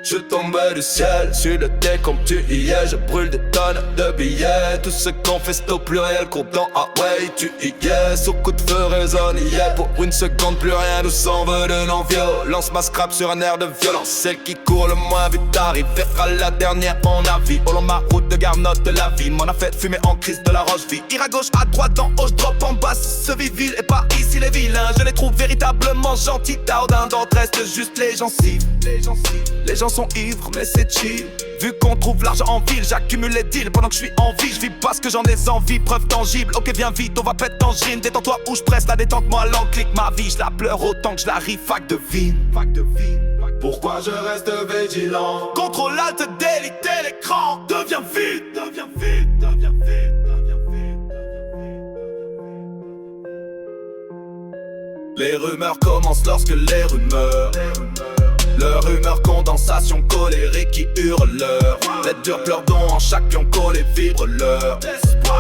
Je tombe du ciel, sur le deck comme tu y es. Je brûle des tonnes de billets. Tout ce qu'on fait c'est au pluriel, cours dans Hawaii, tu y es. Sous coup de feu résonne, y est. Pour une seconde plus rien nous s'en veut de non-violence. Ma scrap sur un air de violence. Celle qui court le moins vite arrivera la dernière en avis. Au long de ma route de garnotte de la vie, m'en a fait fumer en crise de la roche-vie. Ir à gauche, à droite, en haut, je drop en bas. Ce vivile et pas ici les vilains. Je les trouve véritablement gentils. Tardin d'entre reste juste les gencives. Les gens sont ivres mais c'est chill. Vu qu'on trouve l'argent en ville, j'accumule les deals pendant que je suis en vie. Je vis parce que j'en ai envie, preuve tangible. Ok viens vite, on va pète tangine. Détends-toi ou je presse la détente, moi l'enclic. Ma vie, je la pleure autant que je la ris. Fac de vie. Pourquoi je reste vigilant? Contrôle alt délité l'écran. Deviens vite, deviens vite, deviens vite, deviens vite. Les rumeurs commencent lorsque les rumeurs. Leur humeur, condensation colérique qui hurle leur. Les durs pleurent dont en chaque pion collé vibre leur.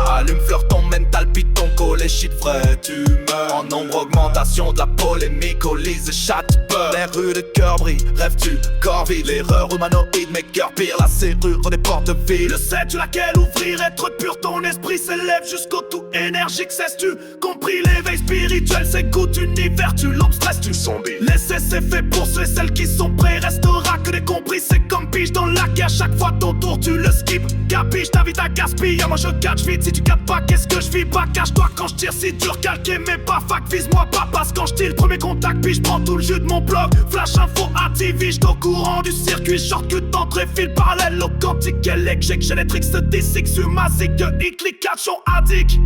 Allume fleur ton mental piton collé shit vraie tumeur. En nombre augmentation de la polémique au lise chatte peur. Les rues de cœur brillent, rêves-tu corps vide. L'erreur humanoïde mais cœur pire. La serrure des portes de ville. Le sais-tu laquelle ouvrir? Être pur, ton esprit s'élève jusqu'au tout énergique. Cesses-tu compris l'éveil spirituel? C'est goût univers, tu l'obstresses, tu zombies. Laissez c'est fait pour ceux et celles qui sont prêts. Restera que des compris, c'est comme pige dans la lac. Et à chaque fois ton tour tu le skip. Capiche, t'invite à gaspiller. Moi je catch vite, si tu captes pas qu'est-ce que je vis pas. Cache-toi quand je tire, si dur calqué mais pas fac. Vise-moi pas parce quand je tire le premier contact. Puis je prends tout le jus de mon blog. Flash info ATV, j'suis au courant du circuit. Shortcut d'entrée, fil parallèle au quantique. Électrique, j'ai les tricks de D6 sur ma zig. Hit, click, catch, on addict.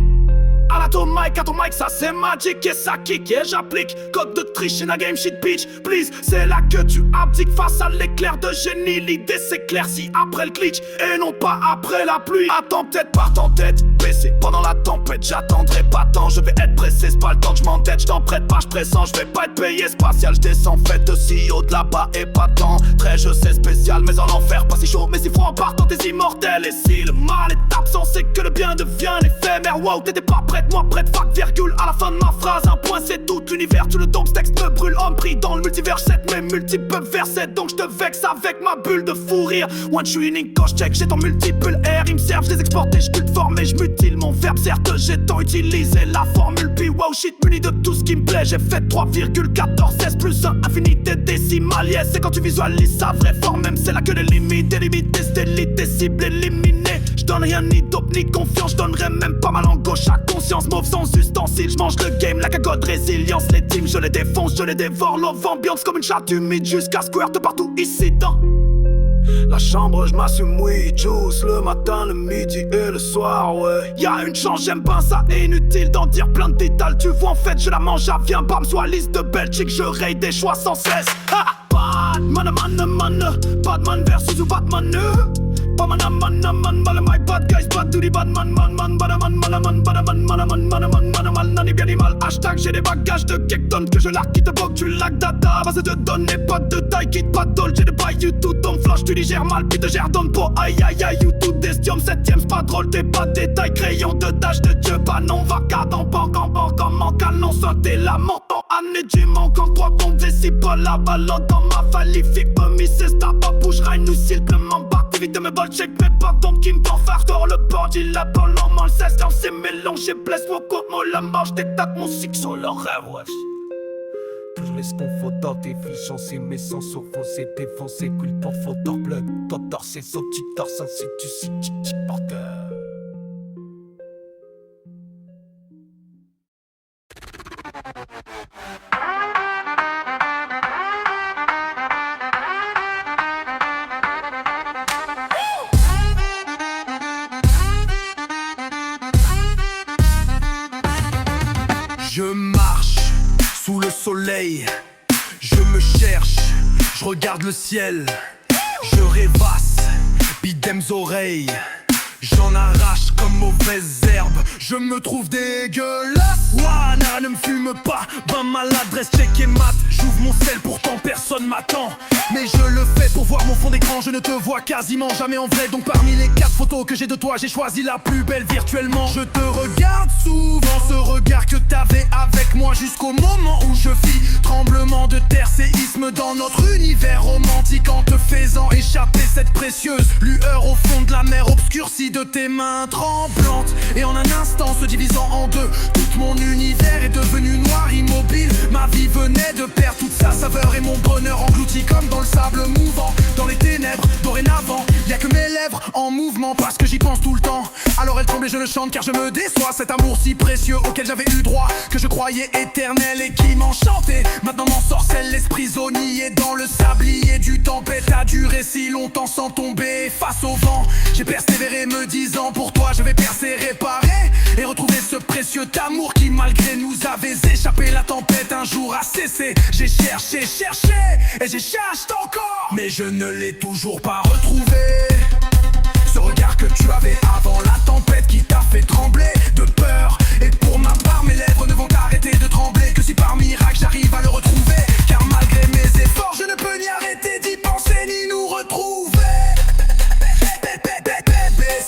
À ton mic, ça c'est magic. Et ça kick et j'applique. Code de triche in a game shit bitch. Please, c'est là que tu abdiques face à l'éclair de génie. L'idée s'éclaircit après le glitch et non pas après la pluie. Attends peut-être par ton tête baissée. Pendant la tempête, j'attendrai pas tant. Je vais être pressé, c'est pas le temps que je m'entête. J't'en prête pas, j'pressens, je vais pas être payé. Spatial, j'descends, faites si haut de là-bas et pas tant. Très je sais spécial, mais en enfer, pas si chaud, mais si froid en partant t'es immortel. Et si le mal est absent, c'est que le bien devient éphémère. Wow, t'étais pas prête, moi prête, fac, virgule, à la fin de ma phrase. Un point, c'est tout l'univers, tu le donc texte me brûle. Homme pris dans le multivers, j'cède mes multiples versets. Donc j'te vexe avec ma bulle de fou rire. One tuning, quand j'check, j'ai ton multiple R. Ils me servent, j'les exporte et j'culte forme et j'mutile mon verbe. Certes, j'ai tant utilisé la formule P. Wow shit, muni de tout ce qui me plaît. J'ai fait 3,14 plus 1 infinité décimale. Yes, c'est quand tu visualises sa vraie forme, même c'est là que les limites. Des limites, des cibles éliminées. J'donne rien ni dope ni confiance, j'donnerais même pas ma langue gauche à conscience. Mauve sans ustensile, j'mange le game, la cagode résilience. Les teams, je les défonce, je les dévore. Love ambiance comme une chatte humide jusqu'à squirt partout ici dans la chambre, j'm'assume, oui, juice le matin, le midi et le soir, ouais. Y'a une chance, j'aime pas ça, inutile d'en dire plein de détails. Tu vois, en fait, je la mange à viens, bam, soit liste de Belgique, je raye des choix sans cesse. Ha! Batman versus Batman, Batman, my bad guys, bad to the Batman, nani bien ni mal. Hashtag j'ai des bagages de Gekton que je largue qui te bloque, tu lag data. Base de données, pas de taille, quitte pas d'ol. J'ai des bails YouTube, ton flash, tu digères mal, puis te gères donne pour aïe aïe aïe. YouTube, Destium, 7ème, c'est pas drôle, t'es pas détail. Crayon de dash de Dieu, pas non, vacade en banque, en canon, sauter la menton. Année du manque en 3 comptes, décide pas la balade dans ma falifique. Pas mis, c'est star, pas bouge, raille, nous simplement bat. Évite de me bol, check, mais pas donc qui me prend fartor. Le bord, il la balle en main, le 16 dans ses mélanges. Blesse mon côte, moi la marche, t'étates mon cycle sur leur rêve, wesh. Toujours les confondants, tes fichancés, mais sans faux, c'est défoncé, culte pour fauteur, plug. Totor, c'est saut, tu torses, ainsi tu sais, porteur. Je marche sous le soleil, je me cherche, je regarde le ciel, je rêvasse, bidèmes oreilles, J'en arrache comme mauvaise herbe, je me trouve dégueulasse. Ouah, nana, ne me fume pas, ben maladresse, check et mat. J'ouvre mon sel, pourtant personne m'attend. Mais je le fais pour voir mon fond d'écran, je ne te vois quasiment jamais en vrai. Donc parmi les 4 photos que j'ai de toi, j'ai choisi la plus belle virtuellement. Je te regarde souvent, ce regard que t'avais avec moi, jusqu'au moment où je fis tremblement de terre, séisme dans notre univers romantique, en te faisant échapper cette précieuse lueur au fond de la mer obscurcie de tes mains tremblantes. Et en un instant se divisant en deux, tout mon univers est devenu noir, immobile. Ma vie venait de perdre toute sa saveur et mon bonheur englouti comme dans le sable mouvant. Dans les ténèbres, dorénavant, y'a que mes lèvres en mouvement parce que j'y pense tout le temps. Alors elle tremble et je le chante car je me déçois. Cet amour si précieux auquel j'avais eu droit, que je croyais éternel et qui m'enchantait, maintenant m'ensorcelle l'esprit zonier dans le sablier du tempête a duré si longtemps sans tomber face au vent. J'ai persévéré me disant pour toi je vais percer, réparer et retrouver ce précieux amour qui malgré nous avait échappé. La tempête un jour a cessé, j'ai cherché et j'ai cherché encore, mais je ne l'ai toujours pas retrouvé. Ce regard que tu avais avant la tempête qui t'a fait trembler de peur. Et pour ma part mes lèvres ne vont arrêter de trembler que si par miracle j'arrive à le retrouver. Car malgré mes efforts je ne peux ni arrêter d'y penser ni nous retrouver.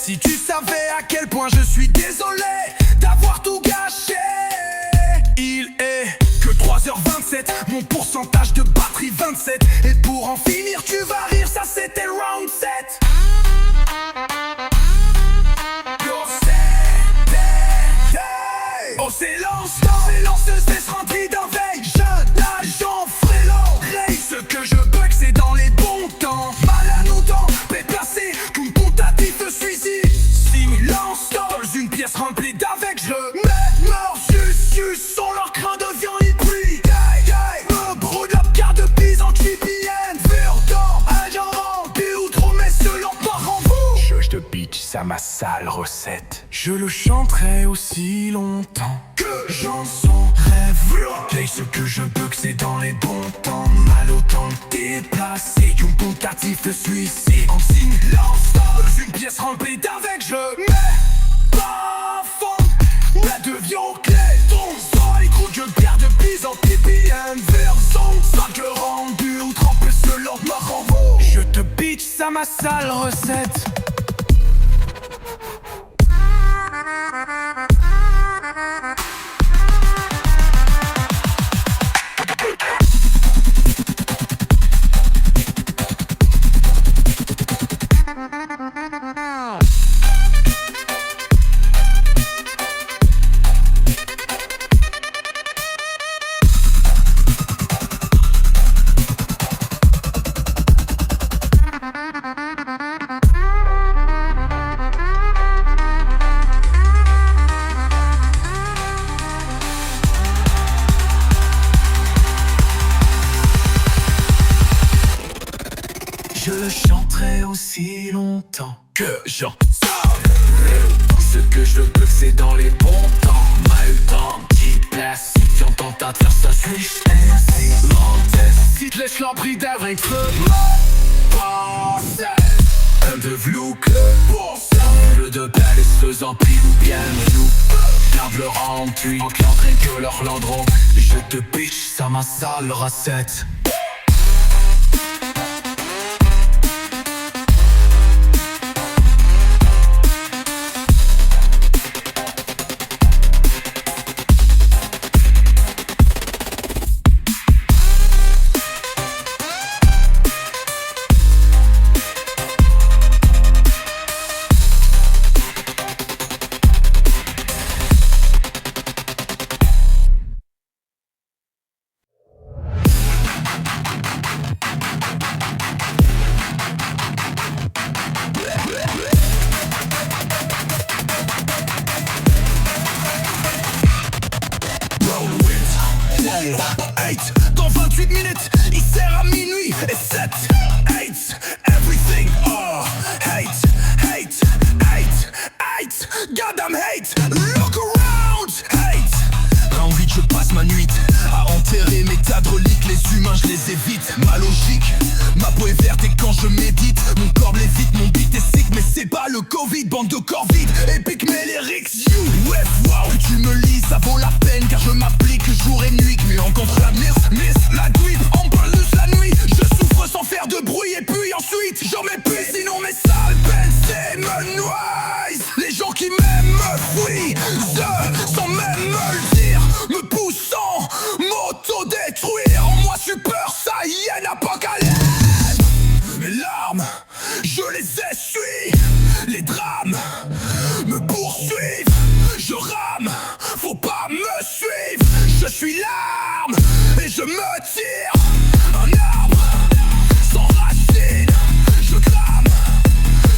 Si tu savais à quel point je suis désolé d'avoir tout gâché. Il est que 3h27, mon pourcentage de batterie 27. Et pour en finir tu vas rire, ça c'était round 7. Oh c'est lance, cesse rempli d'un veille. J'en ferai l'oreille. Ce que je bug c'est dans les bons temps. Mal à nos dents, déplacé, qu'une tentative de suicide. Silence dans une pièce remplie d'avec. Je mets mort, sans leur crin devient hybride. Me brûle la carte de bise en TPN. Verdant, agent rendu ou trop mais selon par en vous. Je te bitch, ça ma sale recette. Je le chanterai aussi longtemps que j'en sens rêve. Et ce que je bug c'est dans les bons temps. Mal au temps déplacé, une tentative de suicide. En silence dans une pièce remplie d'avec. Je mets pas fond, mais devions clé. Ton sang les coups de bière de bise en TPM. Versant, 5 rendu ou trempé selon ma renvoi. Je te bitch, ça ma sale recette. Je le chanterai aussi longtemps que j'en sors. Ce que je veux c'est dans les bons temps. Mal temps qui place. Si tu entends ta faire ça suis ainsi. Si te laisse l'empris d'être un creux. Un de vlouk le de belles se empile ou bien nous. Garde le rendu en qu'entraîne que leur landron. Je te bitch ça ma sale recette. Dans 28 minutes, il sert à minuit et 7, 8, everything, oh, hate, goddamn hate, look around, hate. Pas envie que je passe ma nuit à enterrer mes tas de reliques, les humains je les évite, ma logique, ma peau est verte et quand je médite, mon corps lévite, mon beat est sick mais c'est pas le Covid, bande de corps vides. Épique mes lyrics, you ouais, wow. Que tu me lis, ça vaut la peine car je m'applique jour et nuit. Mais en contre la miss, la guide, en plus la nuit. Je souffre sans faire de bruit et puis ensuite j'en mets plus, sinon mes sales peines c'est me noise. Les gens qui m'aiment me fuient, sans même me le dire, me poussant, m'auto-détruire. En moi super saiyan apocalypse. Mes larmes, je les essuie. Les drames me poursuivent. Je rame, faut pas me suivre. Je suis l'arme et je me tire. Un arbre sans racines. Je crame,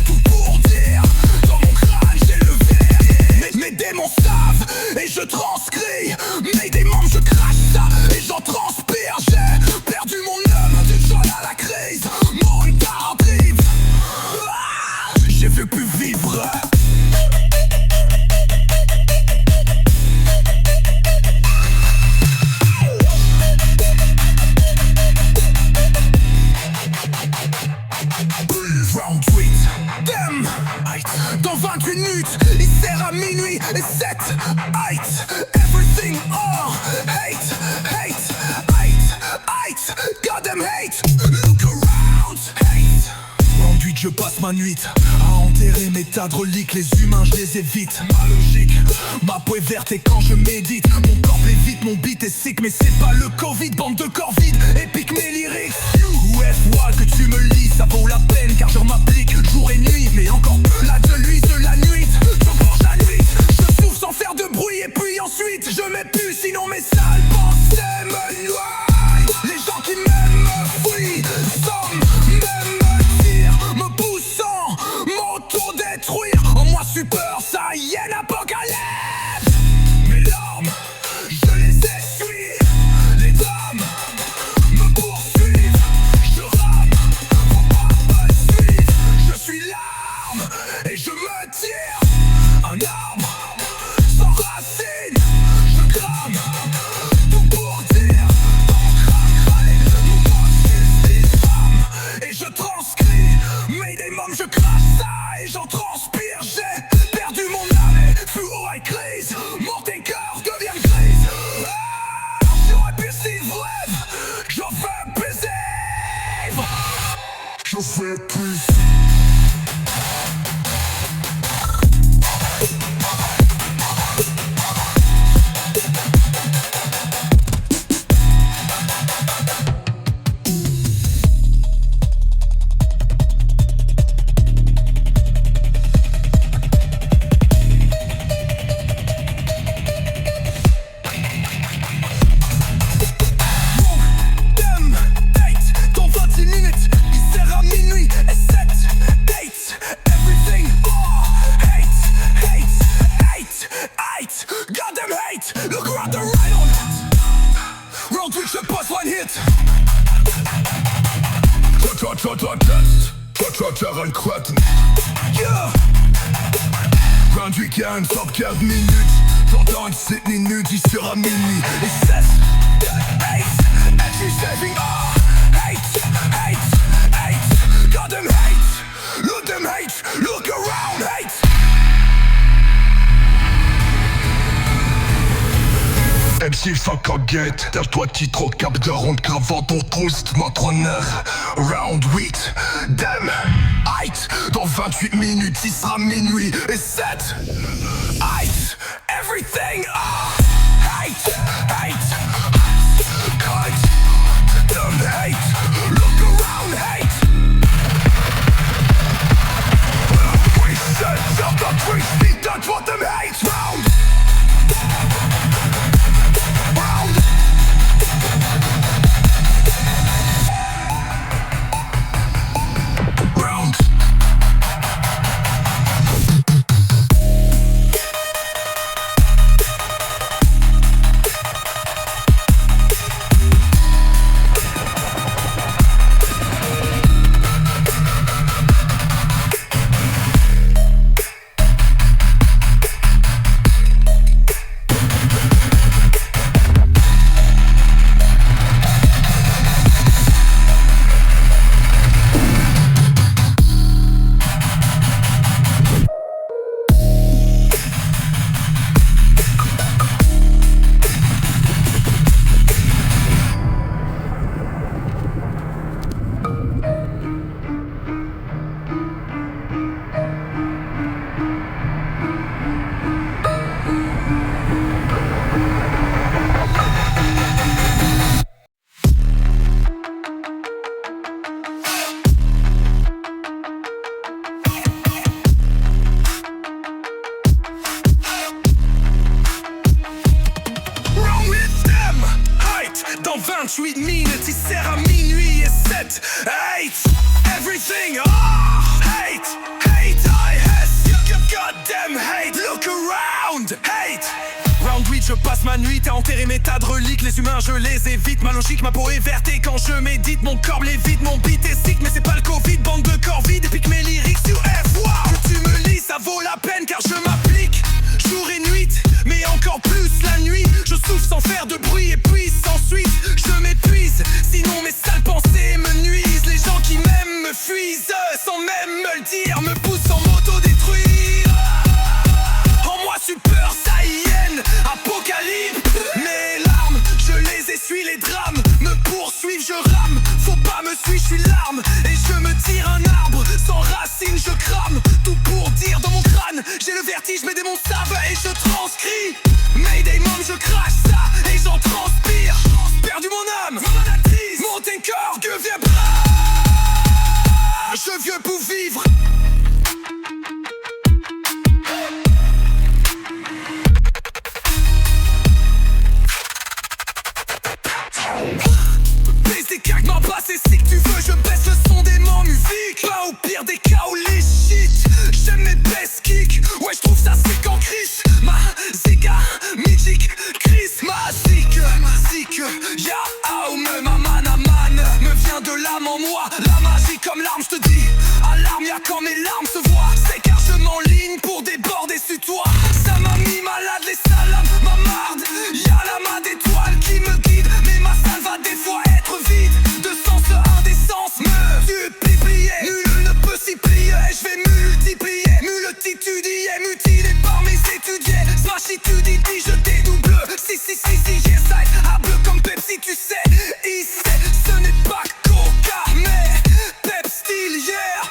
tout pour dire. Dans mon crâne j'ai le verre. Mes démons savent et je transcris. Mes démons je crache ça et j'en transpire. J'ai perdu mon homme du sol à la crise. Mon tardive, j'ai vu plus vivre. Round 8, damn. Dans 28 minutes, il sert à minuit et 7. Everything, oh, hate, God damn hate. Look around, hate. Round 8, je passe ma nuit à enterrer mes tas de reliques. Les humains, je les évite. Ma logique, ma peau est verte et quand je médite, mon corps vite, mon beat est sick. Mais c'est pas le Covid, bande de corps vides. Épique mes lyrics. UFY, que tu me lis, ça vaut la peine car je m'applique jour et nuit. Mais encore peu là de lui, de la nuit. Je mange la nuit, je souffle sans faire de bruit. Et puis ensuite, je m'épuise, sinon mes sales pensées me noient. Les gens qui m'aiment me fuient, sans même me dire, me poussant, m'auto-détruire. En moi super saiyan apocalypse. Mes larmes, je les essuie. Les drames me poursuivent. Je rame, faut pas me suivre. Je suis l'arme et je me tire. Un arbre sans racines. Je crame, tout pour dire. Dans mon crâne, mon processus femme. Et je transcris mes démons, je crache ça et j'en transpire. J'ai perdu mon âme et fluo et crise. Mon cœur devient grise. J'aurais pu si rêve. J'en veux baiser. Je fais plus. Dans 26 minutes, il sert à minuit et 7. Everything, oh, hate, God damn hate. Look around the right on it. Round 8, je passe one hit. Test, yeah. Round 8, y'a une top 15 minutes. Dans 17 minutes, il sera minuit et 7. And she's saving all. Hate, God damn hate, look around, hate. MC fuck en guette, lève-toi titre au cap de ronde, cravant ton toast, m'entraîneur. Round 8, damn, hate. Dans 28 minutes, il sera minuit et 7. Hate, everything, hate, damn hate, look around, hate. We set up the free speed, that's what them hates round. 28 minutes, il sert à minuit et 7. Hate everything, hate, hate, I hate, goddamn hate, look around, hate. Round 8, je passe ma nuit à enterrer mes tas de reliques. Les humains, je les évite, ma logique, ma peau est verte. Et quand je médite, mon corps lévite. Mon beat est sick, mais c'est pas le Covid. Bande de corps vides, et pique mes lyrics sur F. Wow, que tu me lis, ça vaut la peine car je m'applique jour et nuit, mais encore plus la nuit. Je souffle sans faire de bruit et puis s'ensuite je m'épuise. Sinon mes sales pensées me nuisent. Les gens qui m'aiment me fuisent sans même me le dire, me poussent en m'auto-détruire. En moi super saiyan, apocalypse. Mes larmes, je les essuie, les drames me poursuivent, je rame. Faut pas me suivre, je suis l'arme et je me tire un arbre. Sans racines, je crame. Tout pour dire dans mon crâne, j'ai le vertige, mes démons savent et je transcris. Mayday mom, je crache ça et j'en transpire. Perdu mon âme, mon corps, que viens bras. Je viens pour vivre. Baisse des cacs, ma basse et si que tu veux, je baisse le son des mots musique. Pas au pire des cas où les shit. J'aime mes best kicks, ouais je trouve ça sick en crise. Ma ziga, mythique, Chris, ma zik, ya oh ma man me vient de l'âme en moi. La magie comme l'arme, je te dis, alarme, y'a quand mes larmes se voient. C'est car je m'enligne pour déborder sur toi. Ça m'a mis malade les salades, ma marde. Y'a la main d'étoile qui me guide, mais ma salle va des fois être vide. De sens indécence me duplier. Nul ne peut s'y plier, je vais multiplier. Multitude y est mutilée par mes étudiés. Smashitude y dit je dédouble. Si, yes, I bleu comme Pepsi, tu sais. Ici, ce n'est pas Coca, mais Pep Style, yeah.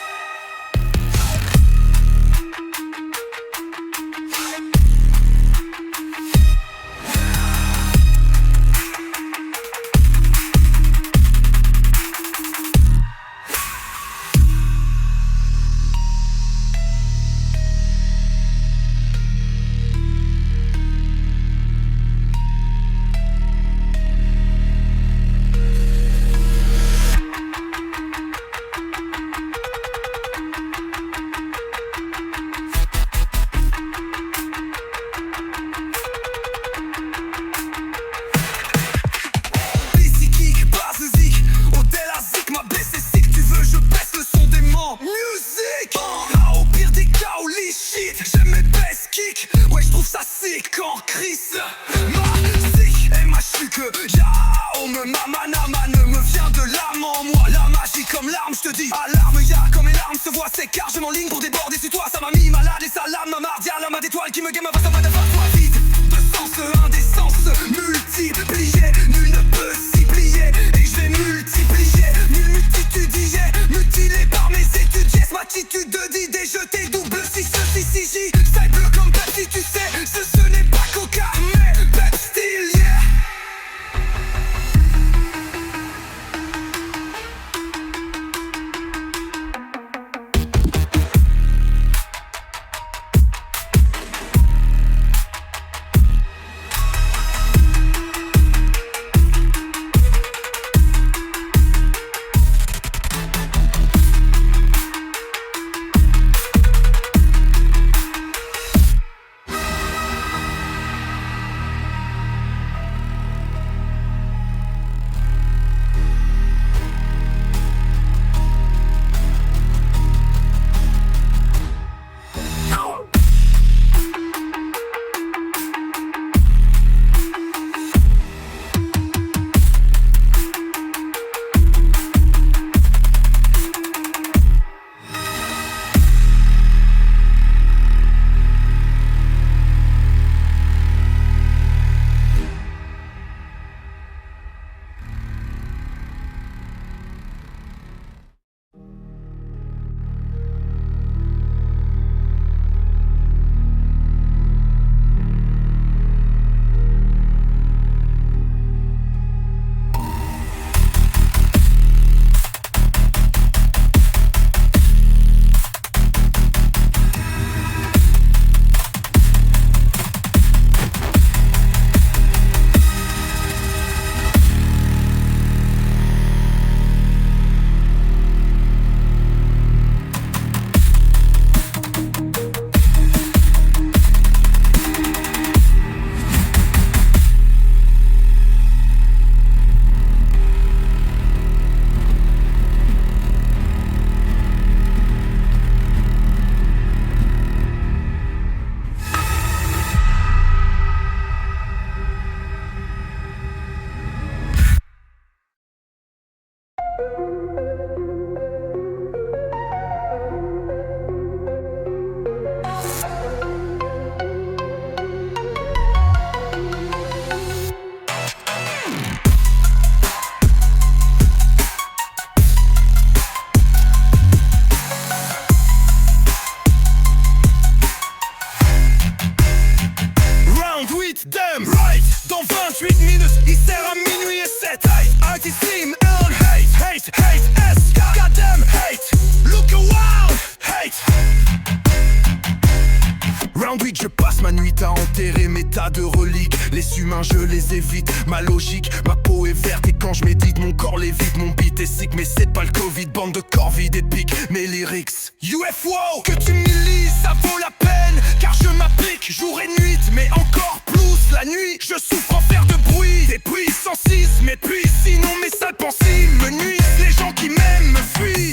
Round 8, je passe ma nuit à enterrer mes tas de reliques. Les humains je les évite, ma logique, ma peau est verte. Et quand je médite mon corps lévite, mon beat est sick. Mais c'est pas le Covid, bande de corps vides épiques. Mes lyrics, UFO, que tu me lises, ça vaut la peine. Car je m'applique jour et nuit, mais encore plus la nuit. Je souffre en faire de bruit, des puissants 6, mais puis sinon mes sales pensées me nuisent. Les gens qui m'aiment me fuient,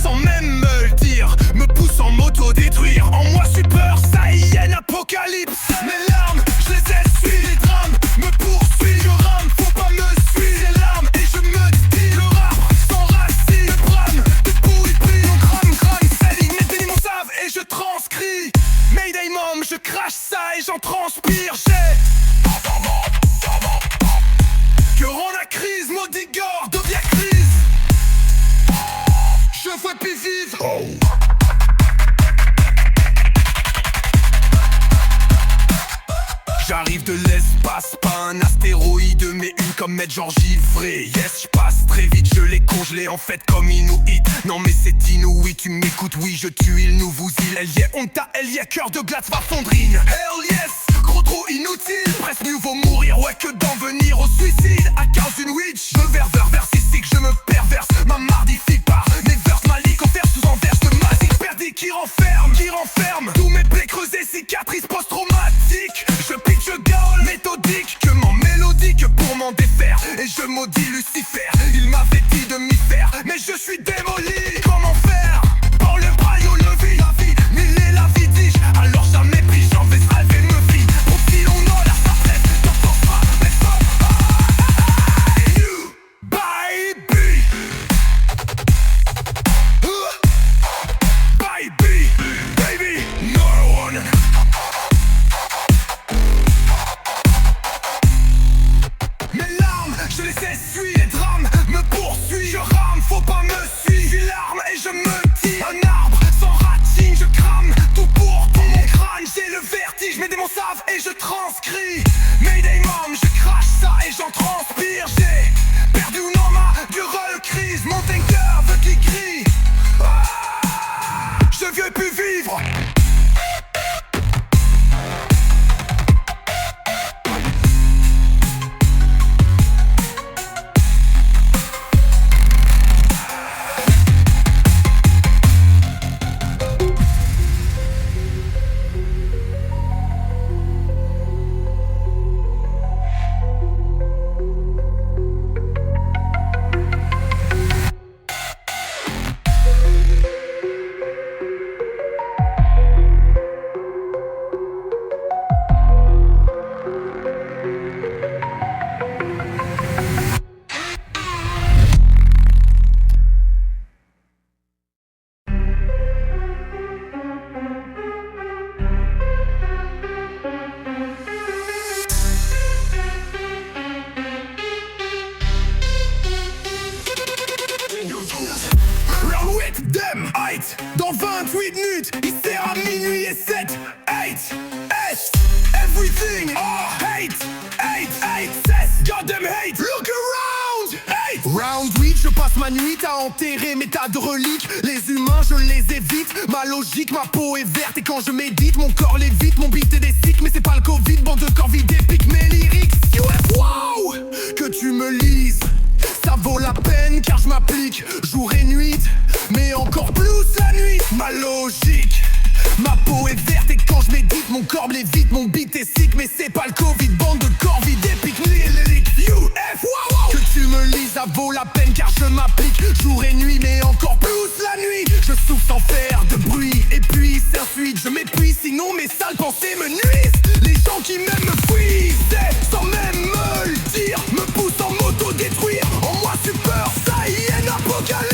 sans même me le dire, me poussent en m'auto-détruire. En moi super saïenne apocalypse. Mes larmes, je les essuie, les drames me poursuivent. Je rame, faut pas me suivre les larmes. Et je me dis, le rap sans racine, le brame de pourri prix. Mon crame, saline, mes délits m'en savent et je transcris. Mayday mom, je crache ça et j'en transpire. Que rend la crise, maudit gore, devient crise. Je veux plus vivre. J'arrive de l'espace, pas un astéroïde, mais une comète genre givrée. Yes, j'passe très vite, je l'ai congelé en fait comme Inuit. Non mais c'est inouï, tu m'écoutes, oui je tue, il nous vous il. Elle y est, on t'a, elle y est, cœur de glace va fondrine. Hell yes, gros trop inutile, presque mieux vaut mourir, ouais que d'en venir au suicide. À cause d'une witch, je verveur versistique, je me perverse, ma mardifie par mes verses maliques, en faire sous enverse de magique perdu qui renferme tous mes plaies creusées, cicatrices post-traumatiques. Je pique, je gaule, méthodique, que m'en mélodique pour m'en défaire. Et je maudis Lucifer, il m'avait dit de m'y faire, mais je suis démoli. Comment faire pour le braillot levé? La vie, mille et la vie dis-je, alors jamais pris, j'en vais rêver me vie. Au fil on a la sartène, t'entends pas, mais pas you, baby. Baby, baby, no one. Mes larmes, je les essuie, les drames me poursuivent. Je rame, faut pas me suivre. Je larme et je me tire. Un arbre sans racine, je crame tout pour mon crâne. J'ai le vertige, mes démons savent et je transcris. Mayday mom, je crache ça et j'en transpire. J'ai perdu non ma durelle crise. Mon tanker veut qu'il crie. Je veux plus vivre. Round 8, dem, 8. Dans 28 minutes, il sert à minuit et 7, 8, S, everything, oh, hate, 8, cess, goddamn hate, look around, 8. Round 8, je passe ma nuit à enterrer mes tas de reliques. Les humains, je les évite, ma logique, ma peau est verte. Et quand je médite, mon corps lévite, mon beat est des cycles. Mais c'est pas le Covid, bande de corps vides épiques. Mes lyrics, wow, que tu me lises, ça vaut la peine car je m'applique jour et nuit, mais encore plus la nuit. Ma logique, ma peau est verte et quand je médite, mon corps lévite, mon beat est sick. Mais c'est pas le Covid, bande de corps vides épiques. Que tu me lises, ça vaut la peine car je m'applique jour et nuit, mais encore plus la nuit. Je souffle sans faire de bruit et puis s'ensuite je m'épuise, sinon mes sales pensées me nuisent. Les gens qui m'aiment me fuient, sans même me le dire, me poussent en m'auto-détruire. En moi super saïenne apocalypse.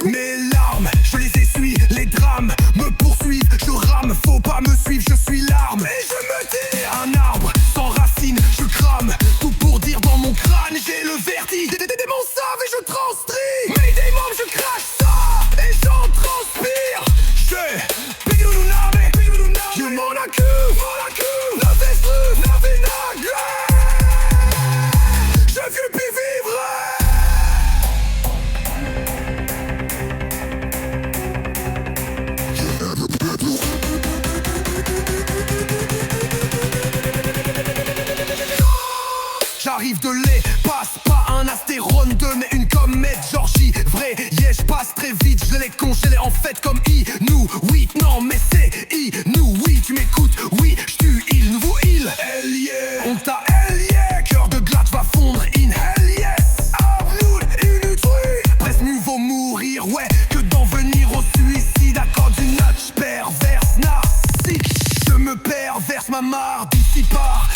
Mes larmes, je les essuie, les drames me poursuivent. Je rame, faut pas me suivre, je suis l'arme. Et je me tire. Un arbre sans racine, je crame tout pour dire dans mon crâne. J'ai le vertige, des démons savent et je transtrie. Mayday mom, je crache ça et j'en transpire. Je, you m'en accuse. bête comme Inuit. Non mais c'est Inuit, tu m'écoutes, oui, j'tue il, nouveau il. Hell yeah, on t'a hell yeah, cœur de glace va fondre in hell yes. Avloed, inutile, presque mieux vaut mourir, ouais, que d'en venir au suicide à cause d'une notch perverse, narcissique. Je me perverse ma marre d'ici par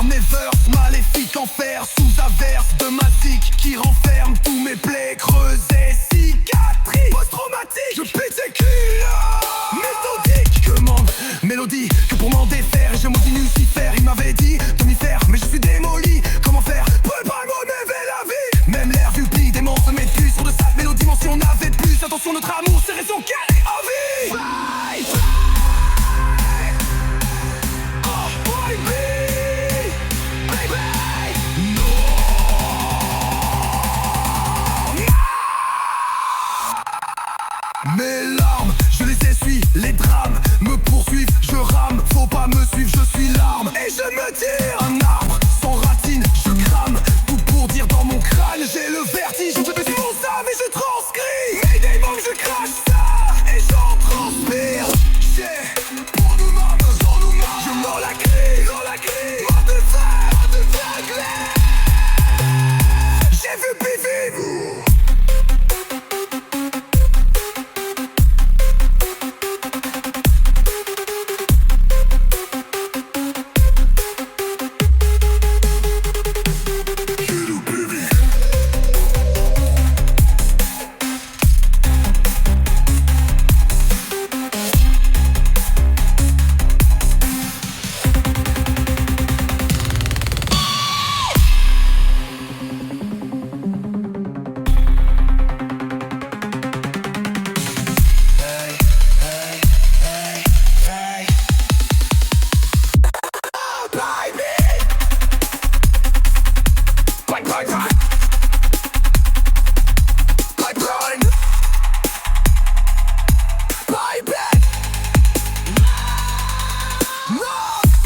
mes verses maléfiques en fer sous averse de ma zik qui renferme tous mes plaies creusées, cicatrices post-traumatiques. Je pète ses culs, méthodique, commande mélodie que pour m'en défaire. Et je maudis Lucifer, il m'avait dit de m'y faire, mais je suis démoli. Comment faire pour ne pas m'enlever la vie? Même l'air du pli, démons se méduse sur de sales mélodies, mention n'avait plus. Attention, notre amour, c'est raison qu'elle est en vie. Fly, fly. Mes larmes, je les essuie, les drames me poursuivent, je rame, faut pas me suivre, je suis l'arme. Et je me tire, un arbre sans racine, je crame, tout pour dire dans mon crâne, j'ai le vertige. Je fais mon âme et je transcris, mes démons, je crache ça, et j'en transpire. J'ai, pour nous-mêmes, sans nous-mêmes, je mords la clé, mort de fer, clair. J'ai vu Pifi.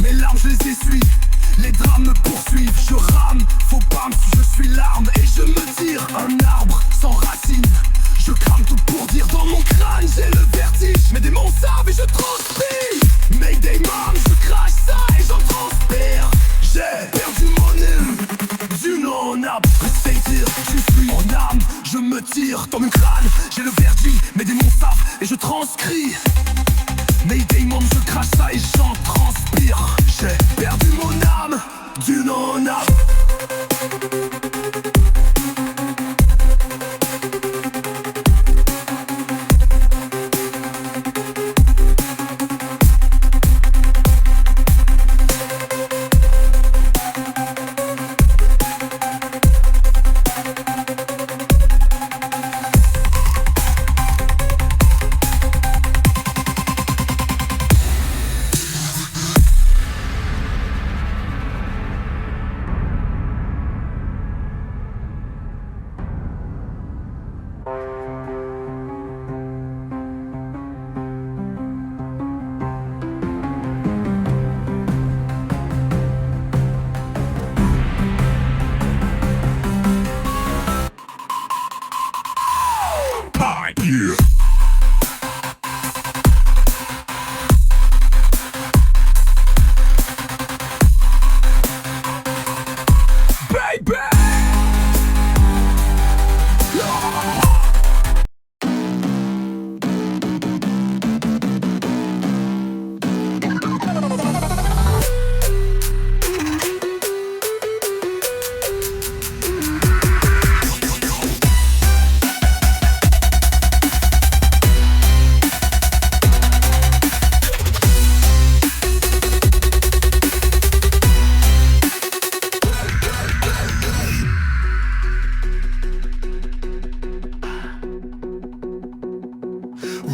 Mes larmes je les essuie, les drames me poursuivent, je rame, faut pas me suivre, je suis l'arme et je me tire. Un arbre sans racines, je crame tout pour dire dans mon crâne, j'ai le vertige. Mes démons savent et je transpire, Mayday mom, je crache ça et j'en transpire. J'ai perdu mon âme, du non-âme, respecter, je suis en âme. Je me tire dans mon crâne, j'ai le vertige. Mes démons savent et je transcris. Mayday mom, je crache ça et j'en transpire. J'ai perdu mon âme, du non-âme. Yeah. Baby.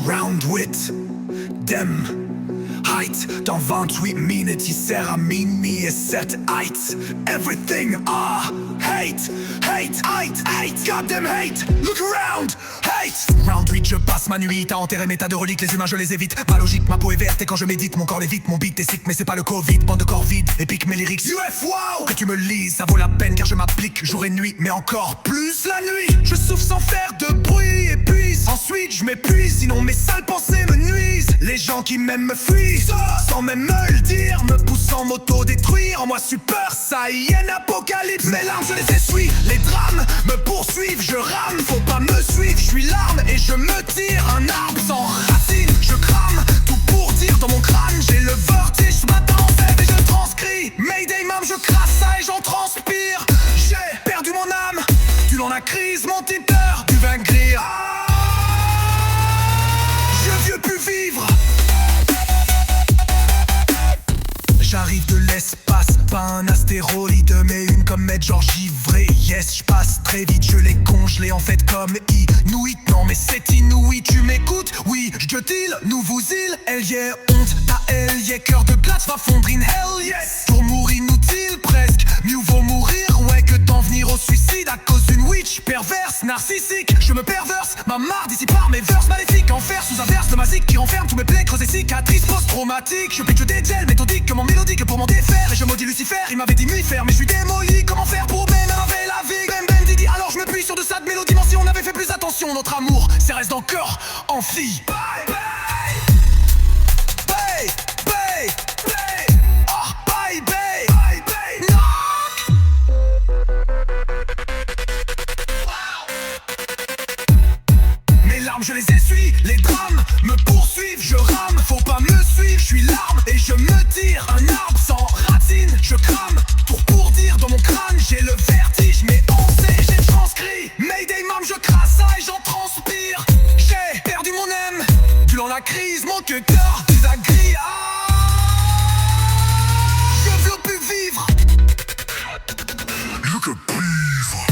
Round with them height dans 28 minutes, il sert à minuit et 7 heights. Everything Hate, hate, hate, hate, goddamn hate. Look around, hate. Round 8, je passe ma nuit à enterrer mes tas de reliques. Les humains, je les évite. Ma logique, ma peau est verte. Et quand je médite, mon corps lévite. Mon beat est sick, mais c'est pas le Covid. Bande de corps vide, épique mes lyrics. UF, wow. Que tu me lises, ça vaut la peine car je m'applique jour et nuit. Mais encore plus la nuit. Je souffle sans faire de bruit. Et puis ensuite, je m'épuise. Sinon, mes sales pensées me nuisent. Les gens qui m'aiment me fuient. Sans même me le dire. Me poussant m'auto-détruire. En moi, super saiyan apocalypse. Mes larmes, je les essuie. Les drames me poursuivent. Je rame, faut pas me suivre. Je suis l'arme et je me tire. Un arbre sans racine. Je crame, tout pour dire dans mon crâne. J'ai le vertige, ce matin en faible et je transcris. Mayday mam, je crasse ça et j'en transpire. J'ai perdu mon âme. Tu dans la crise, mon titeur. Du vin gris. Je veux plus vivre. J'arrive de l'espace, pas un astéroïde, mais une comète genre givrée. Yes, je passe très vite, je l'ai congelé en fait comme Inuit. Non mais c'est inouï, tu m'écoutes? Oui, je deal, nouveaux îles. Elle y est honte, à elle y est cœur de glace, va fondre in hell yes. Pour mourir inutile presque, mieux vaut mourir ouais que d'en venir au suicide à cause d'une witch perverse, narcissique. Je me perverse, ma marre d'ici par mes verses maléfiques. Enfer sous un verse de magique qui renferme tous mes plaies, creuses et cicatrices post-traumatiques. Je pique des gels méthodiques que mon mélodique pour m'en défaire. Et je maudis Lucifer, il m'avait dit m'y faire. Mais je suis démoli, comment faire pour m'aimer la vie? Ben ben Didi, alors je me plie sur de ça de mélodie. Si on avait fait plus attention, notre amour, c'est reste encore en fille. Bye bye. Bye bye. Bye. Oh bye bye. Bye bye. Mes larmes, je les essuie. Les drames me poursuivent. Je rame, faut pas me suivre. Je suis l'arme et je me tire. Un arbre sans racine, je crame. Tout pour dire dans mon crâne, j'ai le vertige. Mais on sait, j'ai transcrit. Mayday mam, je crasse ça et j'en transpire. J'ai perdu mon âme. Durant la crise, mon cœur désagris. Je veux plus vivre. Je veux plus vivre.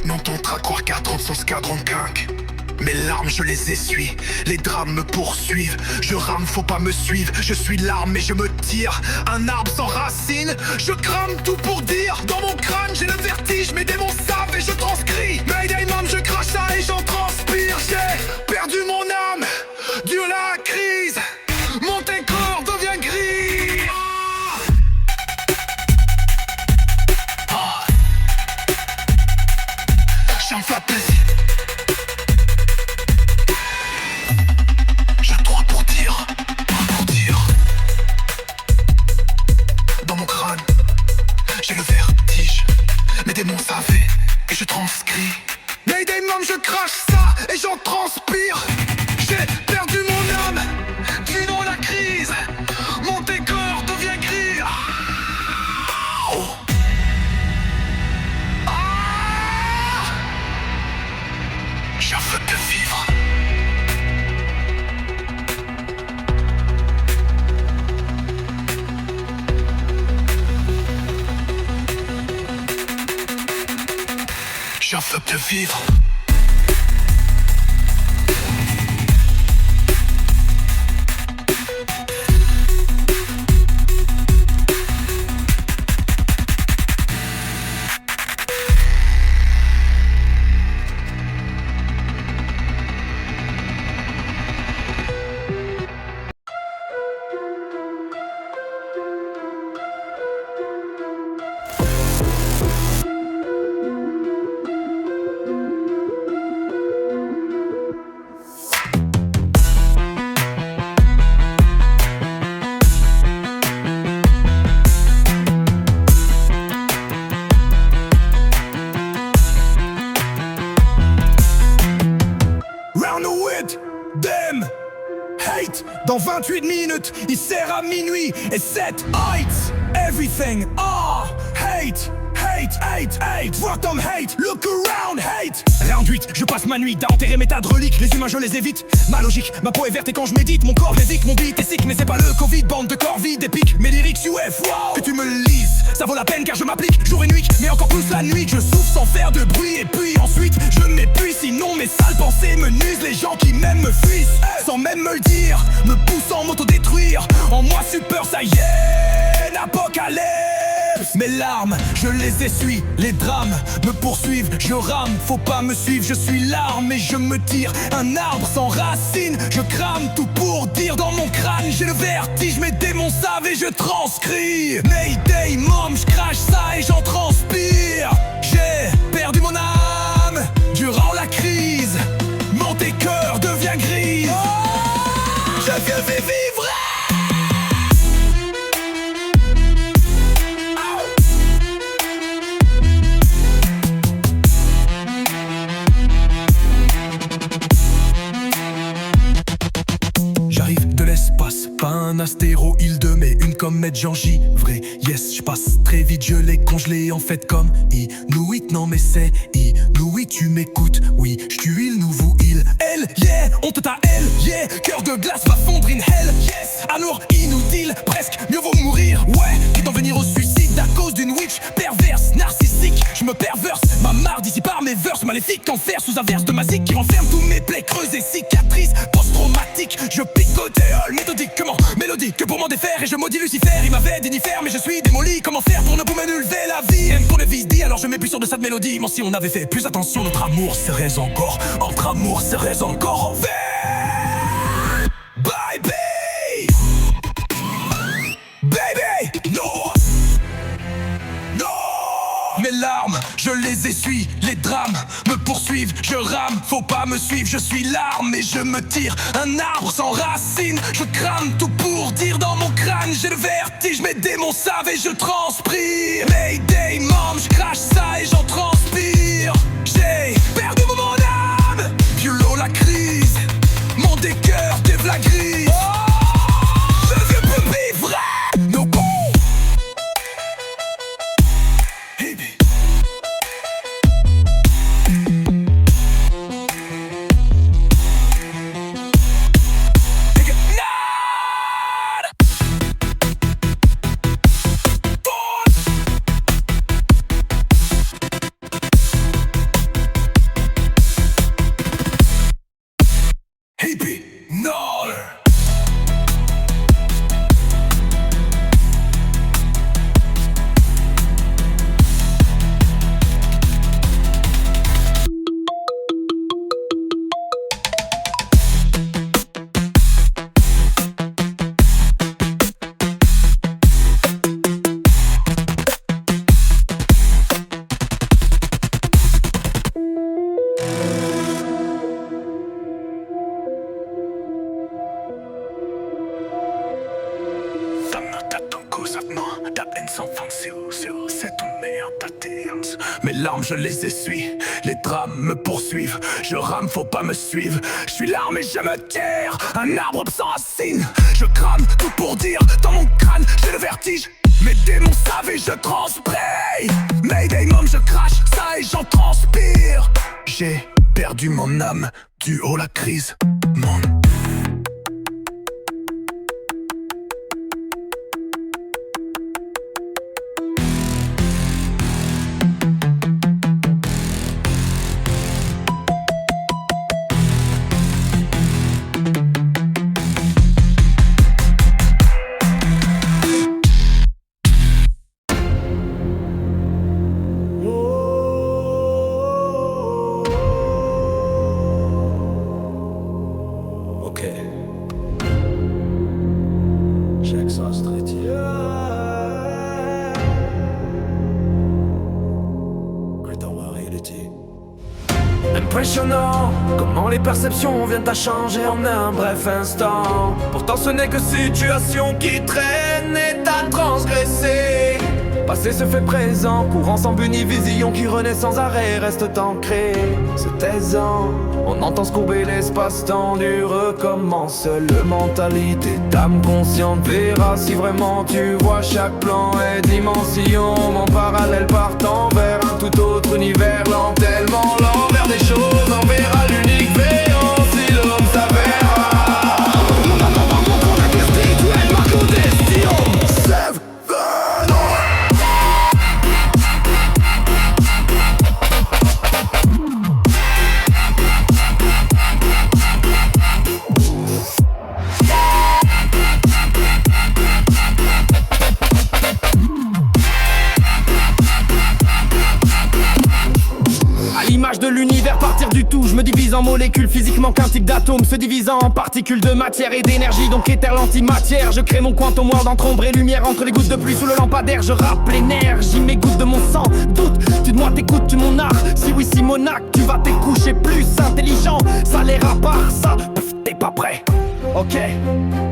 Non, ton croire qu'à 30 sans cadran de quinque. Mes larmes, je les essuie. Les drames me poursuivent. Je rame, faut pas me suivre. Je suis l'arme et je me tire. Un arbre sans racines. Je crame tout pour dire. Dans mon crâne, j'ai le vertige. Mes démons savent et je transcris. Mayday mam, je crache ça et j'en transpire. J'ai perdu mon âme. Dure la crise. Mon corps devient gris. J'en fais plaisir. J'ai le droit pour dire. Dans mon crâne, j'ai le vertige. Mes démons savaient et je transcris. Mayday mam, je crache ça et j'en transpire. J'ai perdu mon âme. Dis-nous la crise. Mon décor devient gris. Je veux te vivre. Je veux te vivre. dans 28 minutes, il sert à minuit. Et 7 heights, everything, hate, hate, hate, hate, voir Tom hate, look around, hate. Round 8, je passe ma nuit à enterrer mes tas de reliques. Les humains je les évite, ma logique, ma peau est verte et quand je médite mon corps lésique, mon beat est sick. Mais c'est pas le Covid, bande de corps vides épiques. Mes lyrics UF, wow, que tu me lises, ça vaut la peine car je m'applique jour et nuit. Mais encore plus la nuit, je souffle sans faire de bruit. Et puis ensuite, je m'épuise, sinon mes sales pensées me nuisent. Les gens qui m'aiment me fuient, sans même me le dire, me poussant m'autodétruire. En moi super saiyan, apocalypse. Mes larmes, je les essuie, les drames me poursuivent, je rame, faut pas me suivre, je suis l'arme et je me tire. Un arbre sans racines, je crame tout pour dire. Dans mon crâne, j'ai le vertige, mes démons savent et je transcris. Mayday, mom, je crache ça et j'en transpire. J'ai perdu mon âme durant la crise, mon cœur devient gris. Je viens vivre. Pas un astéroïde mais une comète vrai. Yes, je passe très vite, je l'ai congelé en fait comme Inuit. Non mais c'est Inuit, tu m'écoutes, oui, je tue il, nous vous il. Elle, yeah, honte ta elle, yeah, cœur de glace va fondre in hell, yes. Amour inutile, presque, mieux vaut mourir, ouais, que d'en venir au suicide à cause d'une witch perverse, narcissique. Je me perverse, ma marre d'ici par mes verses maléfiques, enfer sous averse de mazique qui renferme tous mes plaies creuses et cicatrices post-traumatiques. Je picote méthodiquement, mélodie que pour m'en défaire. Et je maudis Lucifer, il m'avait dit d'y faire, mais je suis démoli. Comment faire pour ne pas m'élever la vie? M pour le vice dit, alors je m'appuie sur de cette mélodie. Mais si on avait fait plus attention, notre amour serait encore, entre amour serait encore envers. Baby, baby, no. Mes larmes, je les essuie, les drames me poursuivent, je rame, faut pas me suivre, je suis l'arme et je me tire. Un arbre sans racines, je crame tout pour dire. Dans mon crâne, j'ai le vertige, mes démons savent et je transpire. Mayday, mom, je crache ça et j'en transpire. J'ai perdu mon âme, violon la crise, mon décœur dévla grise. Je veux plus vivre, no. Mes larmes je les essuie, les drames me poursuivent. Je rame, faut pas me suivre, je suis l'arme et je me tire. Un arbre sans racines, je crame tout pour dire. Dans mon crâne j'ai le vertige, mes démons savent et je transpire. Mayday mom, je crache ça et j'en transpire. J'ai perdu mon âme, dû à la crise, mon... Impressionnant, comment les perceptions viennent à changer en un bref instant. Pourtant ce n'est que situation qui traîne et à transgresser. Passé se fait présent, courant sans but ni vision, qui renaît sans arrêt, reste ancré, se taisant. On entend se courber l'espace-temps du recommence. Le mentalité d'âme consciente verra si vraiment tu vois chaque plan et dimension. Mon parallèle partant vers un tout autre univers, lent tellement l'envers des choses, on verra l'unique véant si l'homme s'avère. Spirituel, Marco Destillo, Sève. L'image de l'univers, partir du tout, je me divise en molécules physiquement quantiques d'atomes, se divisant en particules de matière et d'énergie, donc éther l'antimatière. Je crée mon quantum world entre ombre et lumière, entre les gouttes de pluie sous le lampadaire. Je rappe l'énergie, mes gouttes de mon sang. Doute, tu de moi t'écoutes-tu mon art? Si oui, Simonac, tu vas te coucher plus intelligent. Ça l'air à part ça, pff, t'es pas prêt. Ok,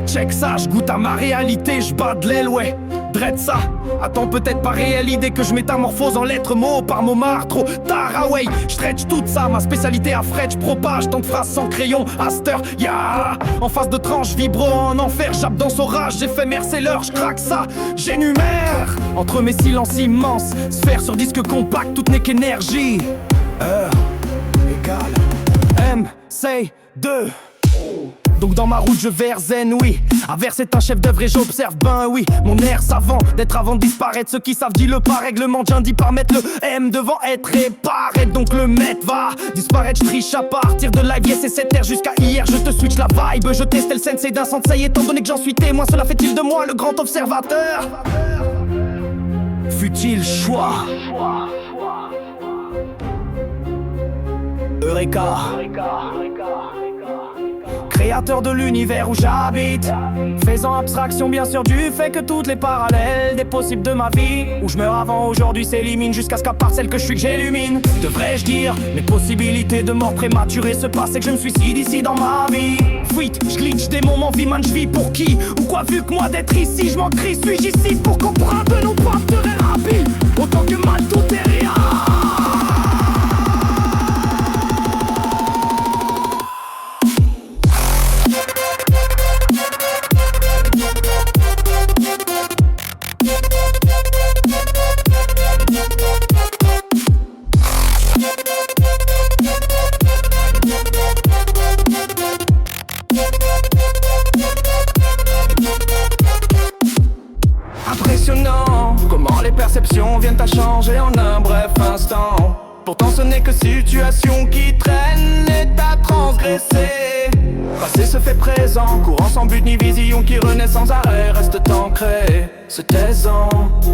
check ça, je goûte à ma réalité, je bats de l'aile, ouais. Dread ça, attends peut-être pas réelle idée que je métamorphose en lettres mot par mot marre. Trop tard, ah ouais, je stretch tout ça, ma spécialité à fret, je propage tant de phrases sans crayon, Aster, ya. En face de tranche, vibro en enfer, j'appe dans son rage, éphémère c'est l'heure, je craque ça, j'énumère. Entre mes silences immenses, sphère sur disque compact, toute n'est qu'énergie. Égale M, C, 2. Donc dans ma route je vers zen, oui. Aver c'est un chef d'œuvre et j'observe, ben oui. Mon air savant d'être avant de disparaître. Ceux qui savent dit le pas règlement, j'indique par mettre le M devant être et paraître. Donc le maître va disparaître, je triche à partir de live. Yes, c'est cette ère jusqu'à hier, je te switch la vibe. Je teste le sensei d'un sensei étant donné que j'en suis témoin. Cela fait-il de moi le grand observateur? Fut-il choix? Eureka. Créateur de l'univers où j'habite, faisant abstraction bien sûr du fait que toutes les parallèles des possibles de ma vie, où je meurs avant aujourd'hui s'éliminent jusqu'à ce qu'à part celle que je suis que j'illumine. Devrais-je dire, mes possibilités de mort prématurée se passent et que je me suicide ici dans ma vie. Fuite, je glitch des moments vie man, je vis pour qui? Ou quoi vu que moi d'être ici, je m'en crie, suis-je ici pour comprendre de nos pas très rapide, autant que mal tout est rien. Impressionnant, comment les perceptions viennent à changer en un bref instant. Pourtant ce n'est que situation qui traîne et à transgresser. Passé se fait présent, courant sans but ni vision, qui renaît sans arrêt, reste ancré, se taisant.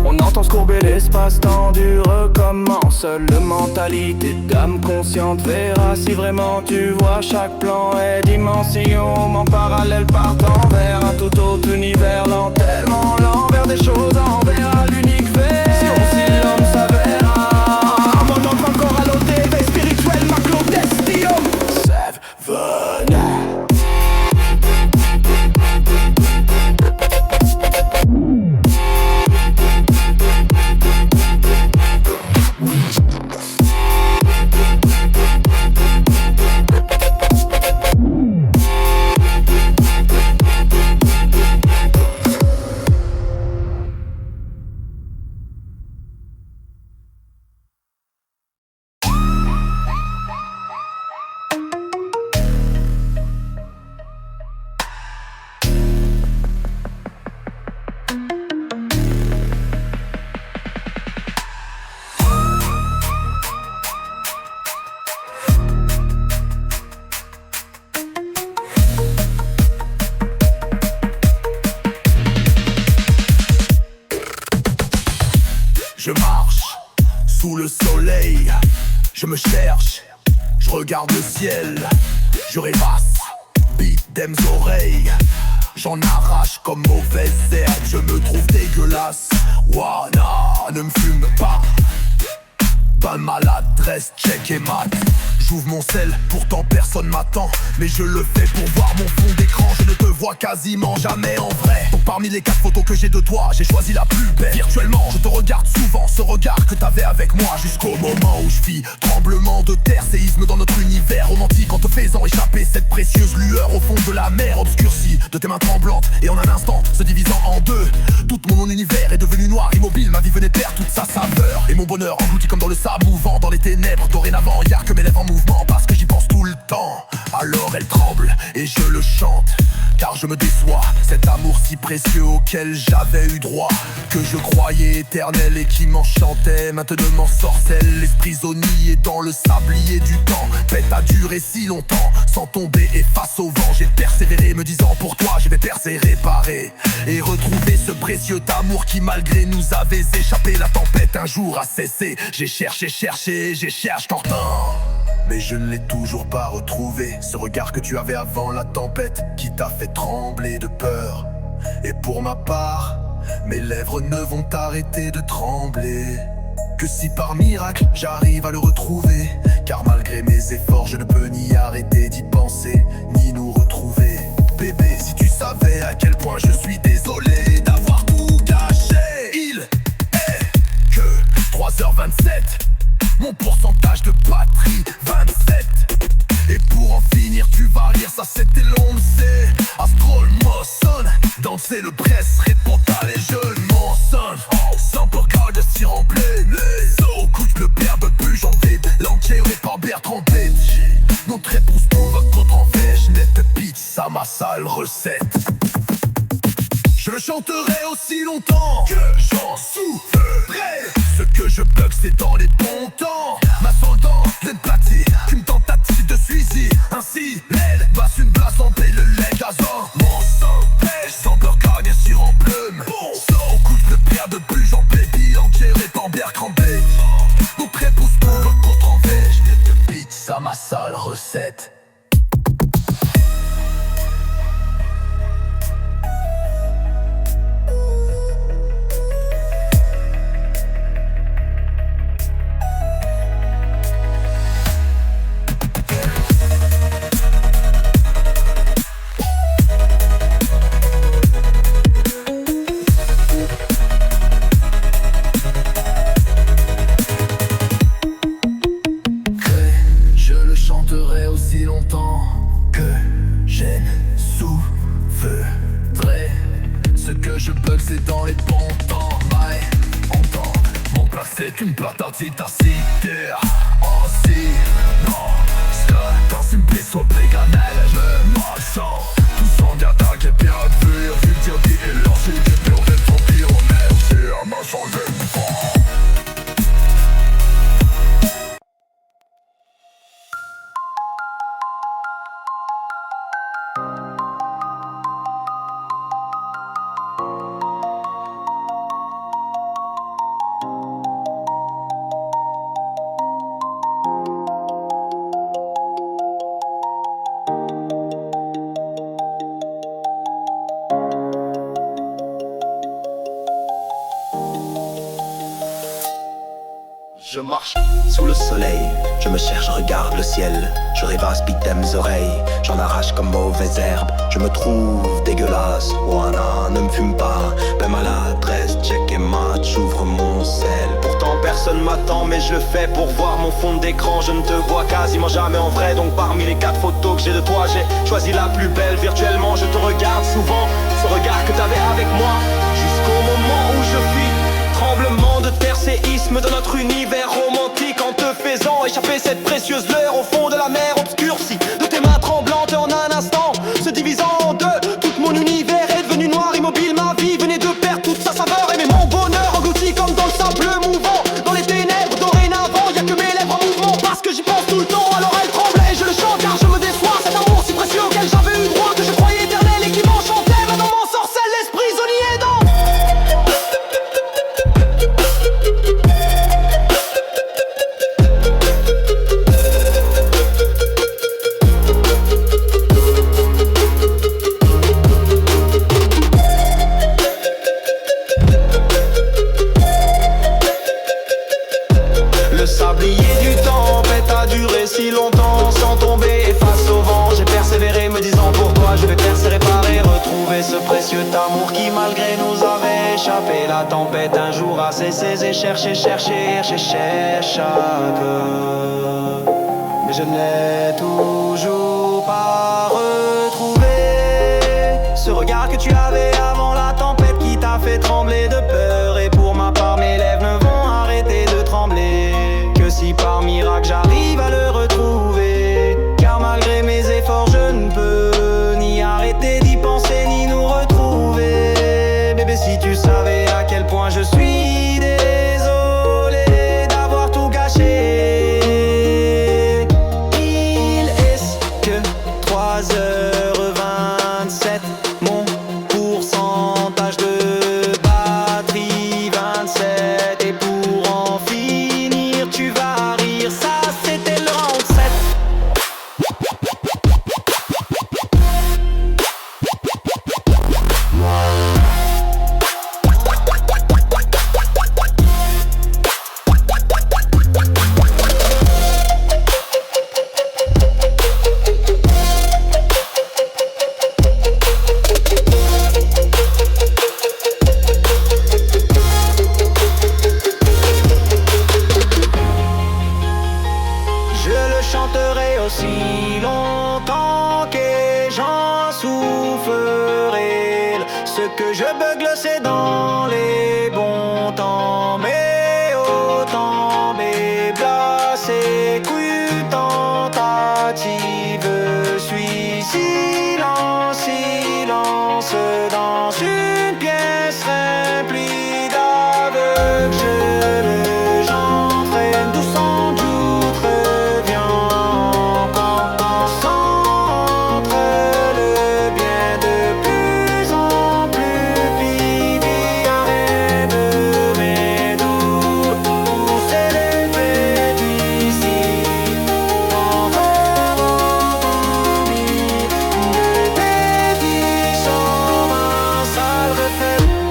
On entend se courber l'espace-temps du recommence. Le mentalité d'âme consciente verra si vraiment tu vois chaque plan et dimension. Mon parallèle partant vers un tout autre univers, lent tellement l'envers des choses, envers l'unique version si l'homme s'avère. Mon nom encore à l'OTV spirituel, Marco Destillo, Sève, venez. Je marche sous le soleil, je me cherche, je regarde le ciel, je rêvasse, beat des oreilles, j'en arrache comme mauvaise herbe, je me trouve dégueulasse. Wana, ne me fume pas, Pas maladresse, check et mat. J'ouvre mon sel, pourtant personne m'attend. Mais je le fais pour voir mon fond d'écran. Je ne te vois quasiment jamais en vrai. Donc parmi les 4 photos que j'ai de toi, j'ai choisi la plus belle. Virtuellement, je te regarde souvent, ce regard que t'avais avec moi. Jusqu'au moment où je vis tremblement de terre, séisme dans notre univers romantique. En te faisant échapper cette précieuse lueur au fond de la mer obscurcie de tes mains tremblantes. Et en un instant, se divisant en deux, tout mon univers est devenu noir, immobile. Ma vie venait perdre toute sa saveur. Et mon bonheur englouti comme dans le sable mouvant dans les ténèbres. Dorénavant, y'a que mes lèvres en mouvement, parce que j'y pense tout le temps. Alors elle tremble et je le chante, car je me déçois. Cet amour si précieux auquel j'avais eu droit, que je croyais éternel et qui m'enchantait, maintenant m'ensorcelle. L'esprit prisonnier dans le sablier du temps. Pète a duré si longtemps, sans tomber et face au vent. J'ai persévéré me disant pour toi je vais percer, réparer et retrouver ce précieux amour qui malgré nous avait échappé. La tempête un jour a cessé. J'ai cherché, j'ai cherché pourtant, mais je ne l'ai toujours pas retrouvé. Ce regard que tu avais avant la tempête, qui t'a fait trembler de peur. Et pour ma part, mes lèvres ne vont arrêter de trembler que si par miracle j'arrive à le retrouver. Car malgré mes efforts, je ne peux ni arrêter d'y penser, ni nous retrouver. Bébé, si tu savais à quel point je suis désolé d'avoir tout gâché. Il est que 3h27, mon pourcentage de batterie 27. Et pour en finir tu vas rire, ça c'était long, c'est Astrol Mosson. Danser le presse, répond à les jeunes monsonnes. Sans pour garde s'y remplir. Les eaux couchent le père de plus en vide. L'entier par Bertrand Petty. Notre réponse pour votre envers. Net pitch, ça ma sale recette. Je le chanterai aussi longtemps que j'en souffrerai. Ce que je bug c'est dans les bons temps. M'ascendant pleine platine, qu'une tentative de suicide. Ainsi l'aide passe une place en paix, le lait gazant. Mon sang pêche sans peur gagne sur en plume. Bon sang couche le père de plus en baby. Enterré par Bertrand Petty. Notre réponse pour votre contre-envers. Je te pitch ça ma sale recette. C'est une plate d'artitacitaire. Oh si, non, c'est dans une piste sur Béganel. Je m'assens, tout sans dire d'attaque et perdu. Victime dit et lancé, j'ai perdu le vampire. Merci à ma changé de fond. Je marche sous le soleil, je me cherche, je regarde le ciel. Je rêvasse, pite mes oreilles, j'en arrache comme mauvaise herbe. Je me trouve dégueulasse, Wana, ne me fume pas. Ben maladresse, check et mat, j'ouvre mon sel. Pourtant personne m'attend, mais je le fais pour voir mon fond d'écran. Je ne te vois quasiment jamais en vrai, donc parmi les 4 photos que j'ai de toi, j'ai choisi la plus belle. Virtuellement, je te regarde souvent, ce regard que t'avais avec moi, jusqu'au moment où je fuis. Tremblement de terre, séisme dans notre univers romantique. En te faisant échapper cette précieuse lueur au fond de la mer obscurcie de tes mains tremblantes. En un instant, se divisant en deux, tout mon univers est devenu noir, immobile. Ma vie venait de perdre toute sa saveur. Et mon bonheur englouti comme dans le sable mouvant. Dans les ténèbres dorénavant, y'a que mes lèvres en mouvement, parce que j'y pense tout le temps. Alors elle tremble et je le chante, car je me déçois. Cet amour si précieux auquel j'avais eu droit, que je croyais éternel et qui m'enchantait, maintenant m'ensorcelle, l'esprit prisonnier dans ce précieux amour qui malgré nous avait échappé. La tempête un jour a cessé et cherché chaque. Mais je ne l'ai toujours pas retrouvé. Ce regard que tu avais avant la tempête qui t'a fait trembler de peur. Et pour ma part mes lèvres ne vont arrêter de trembler que si par miracle j'arrive à le retrouver. Car malgré mes efforts je ne peux ni arrêter d'y penser ni nous retrouver. Bébé, si tu savais à quel point je suis désolé d'avoir tout gâché. Il est que 3h27, mon pourcentage de batterie 27. Et pour en finir tu vas rire, ça c'était le round 7. Je le chanterai aussi longtemps que j'en souffrerai. Ce que je beugle c'est dans les bons temps, mais autant déplacé qu'une tentative. Suis silence dans une pièce remplie d'aveugles. J'entraîne tout sans doute, reviens en centre le bien de plus en plus vivant. Arrête de mes doutes, pousser les faits d'ici. Encore envie de pédir sur ma sale retraite.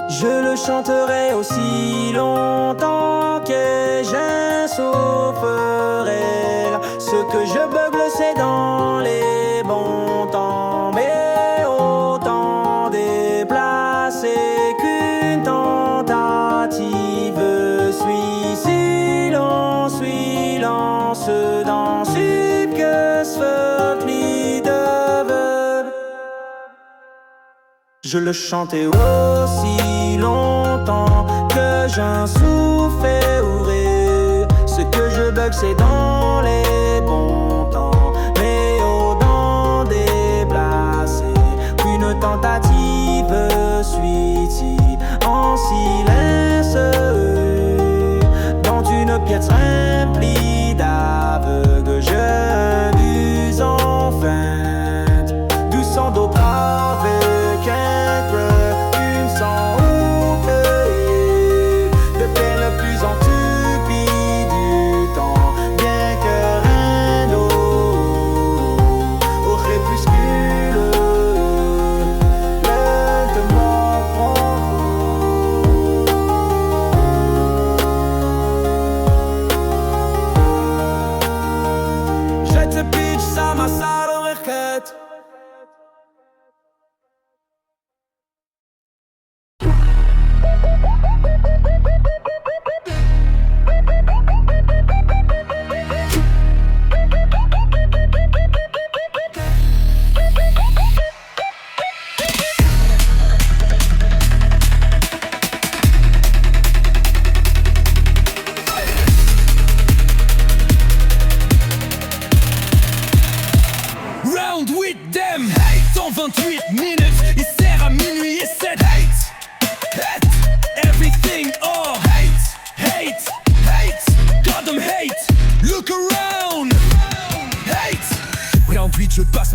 Je le chanterai aussi longtemps que j'en souffrerai. Ce que je beugle c'est dans les bons temps, mais autant déplacé qu'une tentative. Suis silence dans une pièce remplie d'aveugles. Je le chantais aussi longtemps que j'en souffrirai. Ce que je bug c'est dans les bons temps, mais autant déplacé qu'une tentative. Suicide en silence dans une pièce remplie d'aveugles. Je dus enfin du sang d'eau brave une sans oublier de peine plus en stupide du temps bien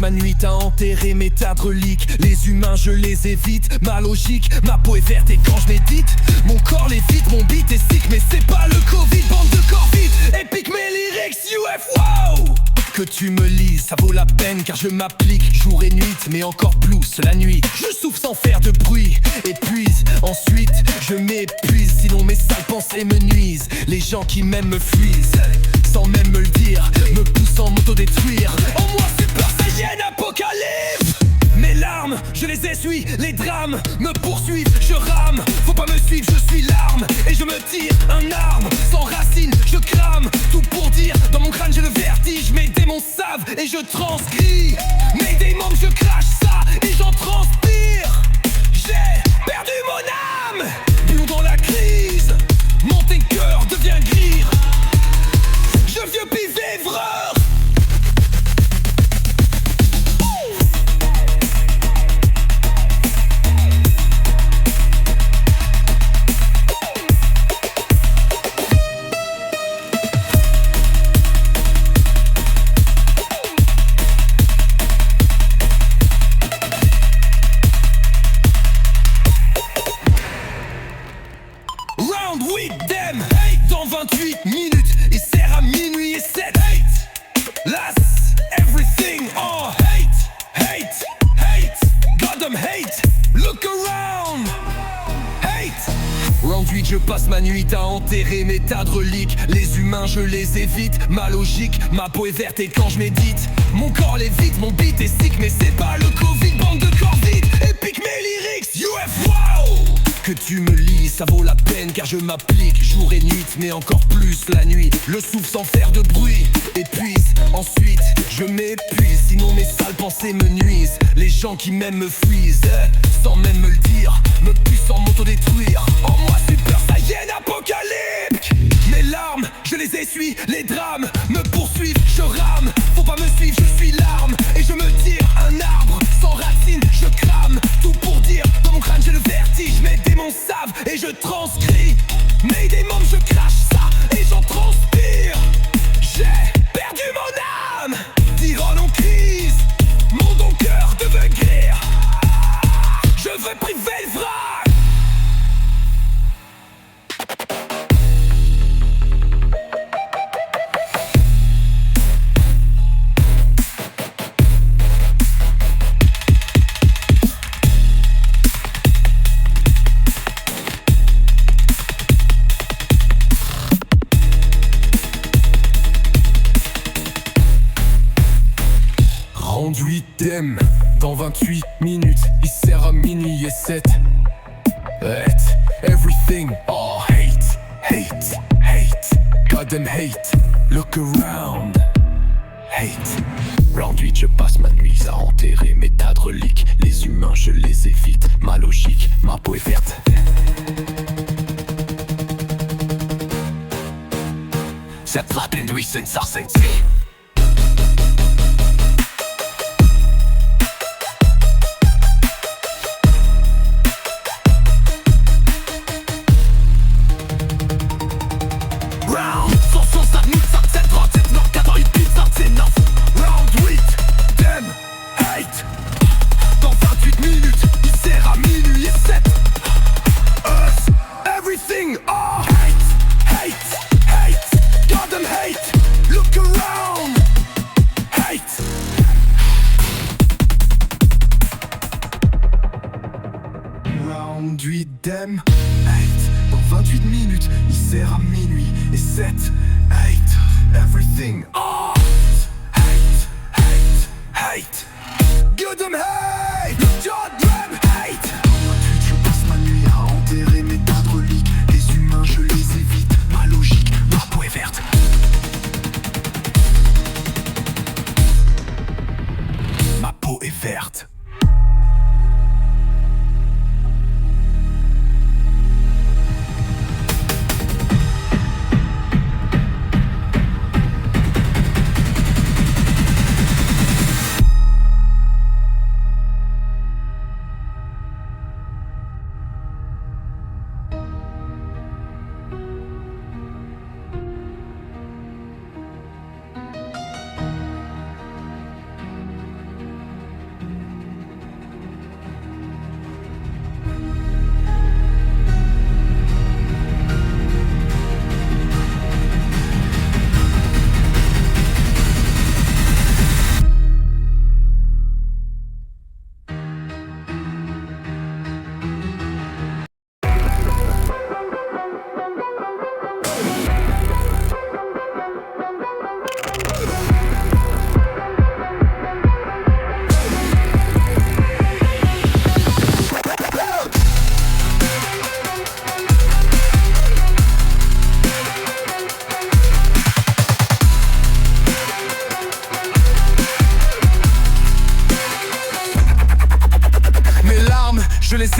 ma nuit à enterrer mes tas de reliques. Les humains je les évite, ma logique, ma peau est verte et quand je médite mon corps lévite, mon beat est sick mais c'est pas le Covid. Bande de corps vides, épique mes lyrics, UF, wow. Que tu me lises, ça vaut la peine car je m'applique jour et nuit, mais encore plus la nuit. Je souffle sans faire de bruit, épuise, ensuite je m'épuise. Sinon mes sales pensées me nuisent, les gens qui m'aiment me fuisent sans même me le dire, me poussant à m'auto-détruire. En moi super saiyan apocalypse. Mes larmes, je les essuie, les drames me poursuivent, je rame. Faut pas me suivre, je suis l'arme et je me tire un arbre. Sans racine, je crame, tout pour dire. Dans mon crâne j'ai le vertige, mes démons savent et je transcris. Mes démons, je crache ça et j'en transpire. J'ai perdu mon âme, bouillon dans la crise. Mon cœur devient gris. Je vieux pivèvreur. Round with them. Dans 28 minutes, il sert à minuit et 7. Last everything, oh hate, goddamn hate, look around, hate. Round 8, je passe ma nuit à enterrer mes tas de reliques. Les humains, je les évite, ma logique, ma peau est verte et quand je médite mon corps lévite, mon beat est sick mais c'est pas le Covid. Bande de corps vides, épique mes lyrics, UF, wow. Que tu me lises, ça vaut la peine car je m'applique jour et nuit, mais encore plus la nuit. Le souffle sans faire de bruit, épuise, ensuite je m'épuise. Sinon mes sales pensées me nuisent, les gens qui m'aiment me fuisent sans même me le dire, me poussant m'auto-détruire. En moi super saiyan apocalyptique. Mes larmes, je les essuie, les drames me poursuivent, je rame. Faut pas me suivre, je suis l'arme et je me tire un arbre. Sans racine, je crame, tout pour dire. Dans mon crâne j'ai le vertige, mes démons savent et je transcris. Mes démons, je crache ça et j'en transpire. J'ai perdu mon âme, tyran en crise. Mon cœur devait grir. Je veux priver le vrac. Thème. Dans 28 minutes, il sert à minuit et 7. Hate, everything, oh hate, goddamn hate, look around, hate. Round 8, je passe ma nuit à enterrer mes tas de reliques. Les humains, je les évite, ma logique, ma peau est verte. Cette vatten nuit, c'est une sarcine. Them, hate. Dans 28 minutes, il sert à minuit et 7. Hate, everything, oh hate, goddamn hate, goddamn hate. Dans 28, je passe ma nuit à enterrer mes tas de reliques. Les humains, je les évite, ma logique, ma peau est verte. Ma peau est verte.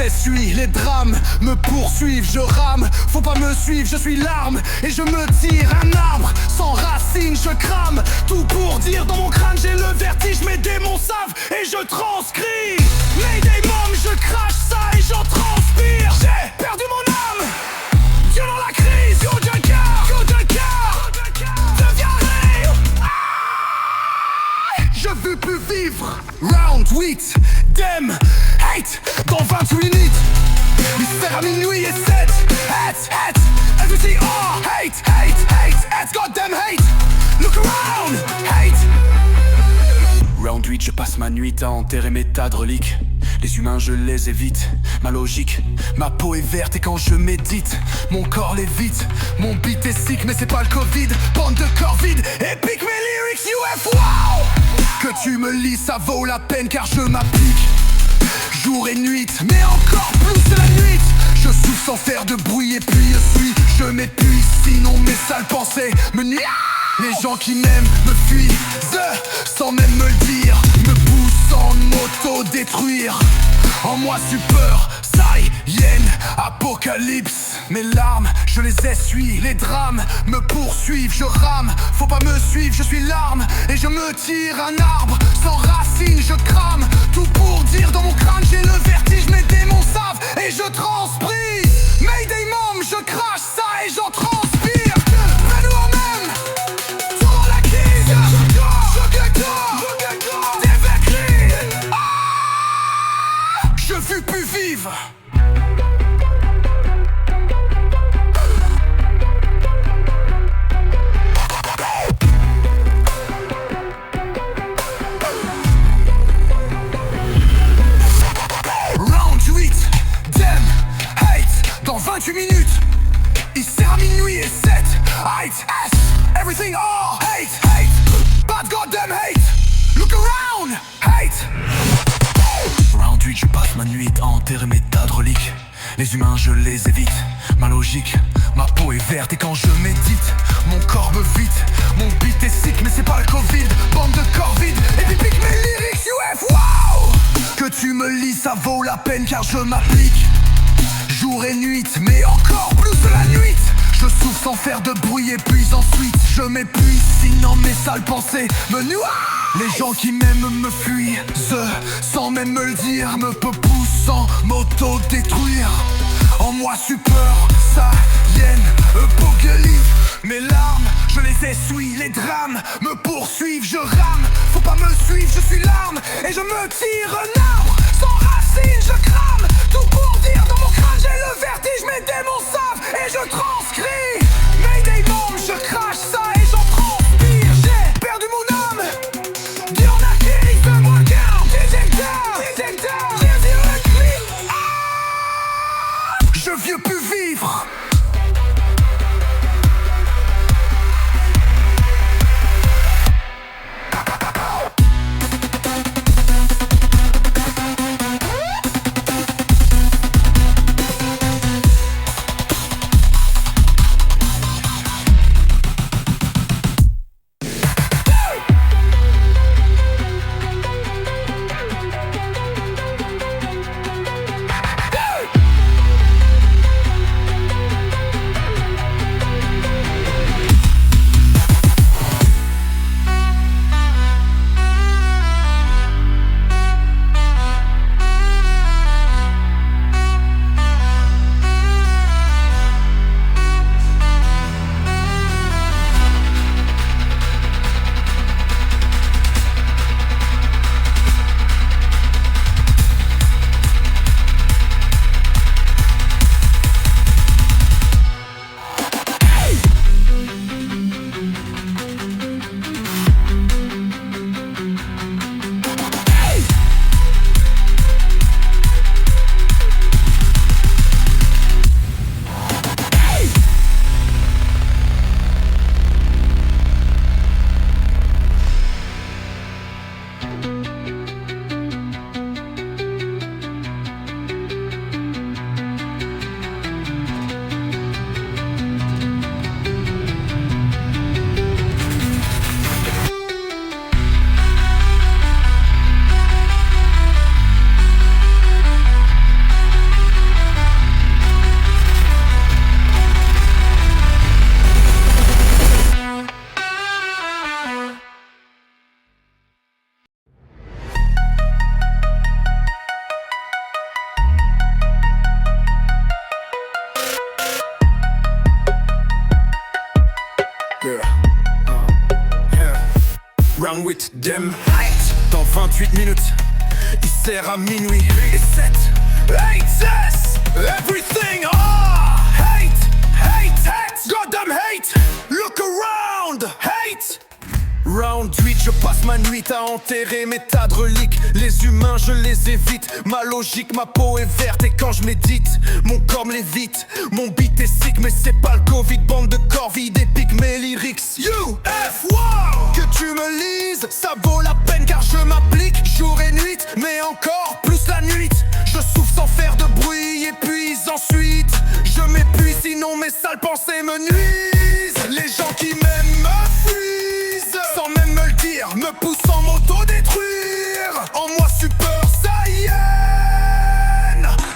essuie, les drames me poursuivent, je rame. Faut pas me suivre, je suis l'arme et je me tire un arbre. Sans racines, je crame. Tout pour dire, dans mon crâne j'ai le vertige. Mes démons savent et je transcris. Mayday mom, je crache ça et j'en transpire. J'ai perdu mon âme. Dieu dans la crise, go d'un cœur, deviens rire. Je veux plus vivre. Round 8, dem, hate, dans 28 minutes. Mystère à minuit et 7, hate, everything, oh, hate, goddamn hate. Look around, hate. Round 8, je passe ma nuit à enterrer mes tas de reliques. Les humains je les évite, ma logique, ma peau est verte et quand je médite, mon corps lévite, mon beat est sick mais c'est pas le Covid, bande de corps vides, épique mes lyrics UF, wow. Que tu me lis ça vaut la peine car je m'applique, jour et nuit, mais encore plus la nuit. Je souffle sans faire de bruit et puis je m'épuise, sinon mes sales pensées me nuisent. Les gens qui m'aiment me fuient, sans même me le dire, me poussant de m'auto-détruire. En moi super, Saiyan, apocalypse. Mes larmes, je les essuie, les drames me poursuivent, je rame. Faut pas me suivre, je suis l'arme et je me tire un arbre. Sans racines, je crame. Tout pour dire, dans mon crâne j'ai le vertige. Mes démons savent et je transpire. Mayday mom, je crache ça et j'en transpire. Je veux plus vivre. Round 8, dem, hate, dans 28 minutes. Il sert à minuit et 7, hate, everything, oh, hate, bad goddamn hate. Look around, hate. Round 8, je passe ma nuit à enterrer mes tas de reliques. Les humains je les évite, ma logique, ma peau est verte et quand je médite, mon corps me vide, mon beat est sick mais c'est pas le Covid, bande de corps vides, et puis pique mes lyrics UF, wow. Que tu me lis ça vaut la peine car je m'applique, jour et nuit, mais encore plus la nuit. Je souffle sans faire de bruit et puis ensuite je m'épuise, sinon mes sales pensées me nuisent. Les gens qui m'aiment me fuient, sans même me le dire, me poussant m'auto-détruire. En moi super, Saiyan, apocalypse. Mes larmes, je les essuie, les drames me poursuivent, je rame. Faut pas me suivre, je suis l'arme et je me tire un arbre. Sans racines, je crame. Tout pour dire, dans mon crâne j'ai le vertige. Mes démons savent et je transcris. Mayday mom, je crache ça et j'en transpire. J'ai perdu mon âme. Dieu en a crise, fais-moi le down. Je veux plus vivre. round with them. Dans 28 minutes, il sert à minuit et 7 8 everything. Hate, hate, hate, goddamn hate. Look around, hate. Round 8, je passe ma nuit à enterrer mes tas de reliques. Les humains, je les évite. Ma logique, ma peau est verte. Et quand je médite, mon corps me l'évite. Mon beat est sick, mais c'est pas le Covid. Bande de corps vides, épique mes lyrics. UFO, que tu me lises, ça vaut la peine car je m'applique jour et nuit, mais encore plus la nuit. Je souffle sans faire de bruit et puis ensuite je m'épuise, sinon mes sales pensées me nuisent. Les gens qui m'aiment me fuisent, sans même me le dire, me poussant m'auto-détruire. En moi Super Saiyan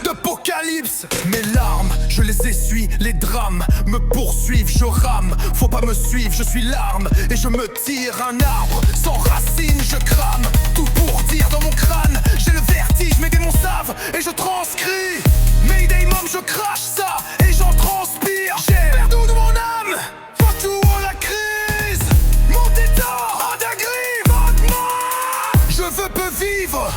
d'Apocalypse. Mes larmes, je les essuie, les drames me poursuivent, je rame. Faut pas me suivre, je suis l'arme et je me tire un arbre. Sans racines, je crame. Tout pour dire dans mon crâne, j'ai le vertige, mes démons savent et je transcris. Mayday mom, je crache ça et j'en transpire. J'ai perdu de mon âme, fuck tout la crise. Mon état, en dinguerie, je veux peu vivre.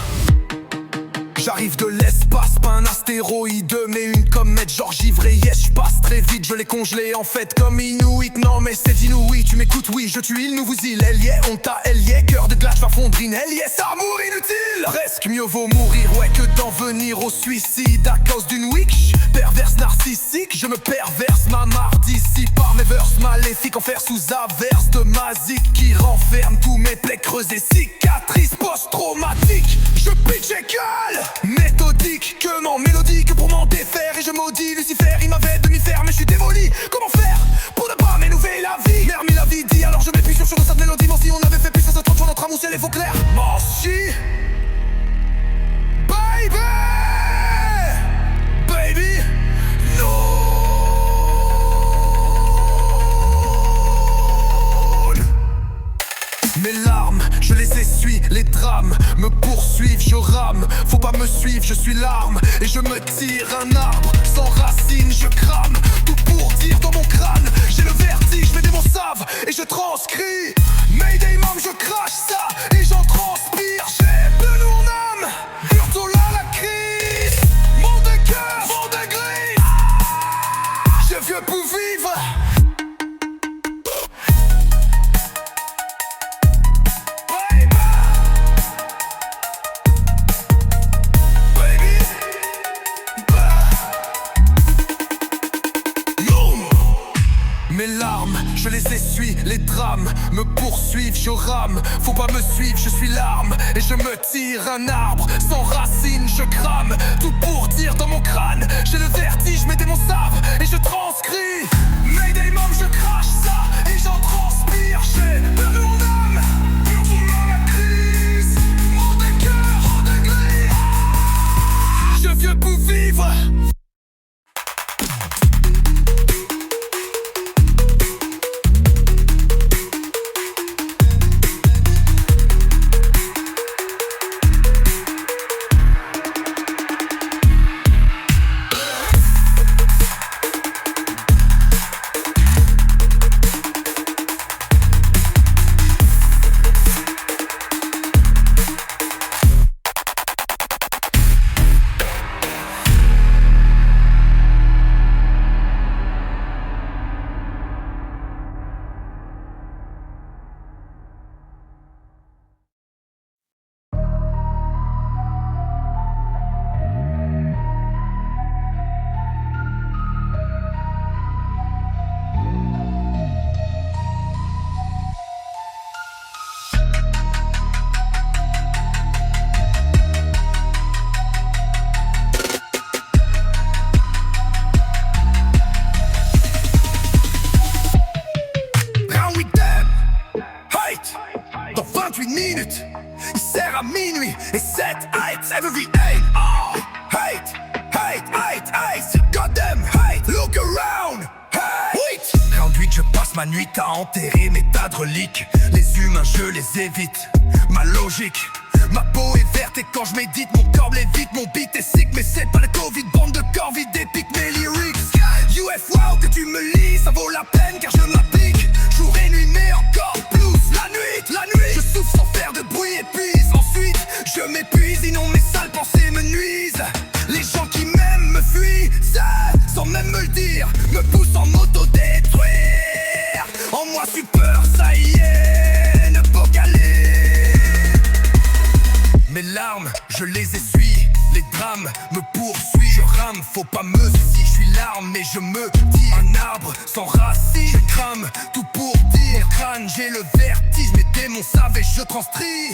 J'arrive de l'espace, pas un astéroïde, mais une comète genre givré. Yes, je passe très vite, je l'ai congelé en fait comme Inuit. Non mais c'est inouï, tu m'écoutes, oui, je tue, il nous vous île. Elie, on t'a Elie, cœur de glace va fondre in Elie, amour inutile. Presque mieux vaut mourir, ouais, que d'en venir au suicide à cause d'une witch perverse narcissique. Je me perverse ma marde ici par mes verses maléfiques en fer sous averse de mazique qui renferme tous mes plaies creusées, cicatrices post-traumatiques. Je pitch et gueule, méthodique, que m'en mélodique pour m'en défaire. Et je maudis Lucifer, il m'avait demi-faire mais je suis démoli. Comment faire pour ne pas m'élever la vie? Merde, la vie dit, alors je m'appuie sur cette mélodie. Moi si on avait fait plus ça se trompe sur notre amour, ciel et faux clair. Manchi, baby, baby, no. Mes larmes, je les essuie, les drames me poursuivent, je rame. Faut pas me suivre, je suis l'arme et je me tire un arbre. Sans racines, je crame. Tout pour dire dans mon crâne, j'ai le vertige, mes démons savent et je transcris. Mayday mom, je crache ça et j'en transpire. J'ai perdu mon âme, bientôt là la crise. Mon de cœur, mon de gris, je viens pour vivre. Mes larmes, je les essuie, les drames me poursuivent, je rame. Faut pas me suivre, je suis l'arme et je me tire un arbre. Sans racines, je crame. Tout pour dire dans mon crâne, j'ai le vertige, mes démons savent et je transcris. Mayday mom, je crache ça et j'en transpire. J'ai perdu mon âme, bientôt là la crise. Mon de cœur, mon de gris, je viens pour vivre. Dans 28 minutes, il sert à minuit et 7 hate every hate. Oh, hate, hate, hate, hate. Goddamn hate, look around, hate. Wait. Round 8, je passe ma nuit à enterrer mes tas de reliques. Les humains, je les évite. Ma logique, ma peau est verte et quand je médite, mon corps l'évite. Mon beat est sick, mais c'est pas le Covid. Bande de corps vides, épique mes lyrics. UFO, que tu me lises, ça vaut la peine car je m'applique jour et nuit, mais encore plus la nuit, la nuit. Je souffre je les essuie. Les drames me poursuivent, je rame, faut pas me si. Je suis l'arme et je me tire. Un arbre sans racines, je crame tout pour dire. Mon crâne, j'ai le vertige, mes démons savent et je transtrie.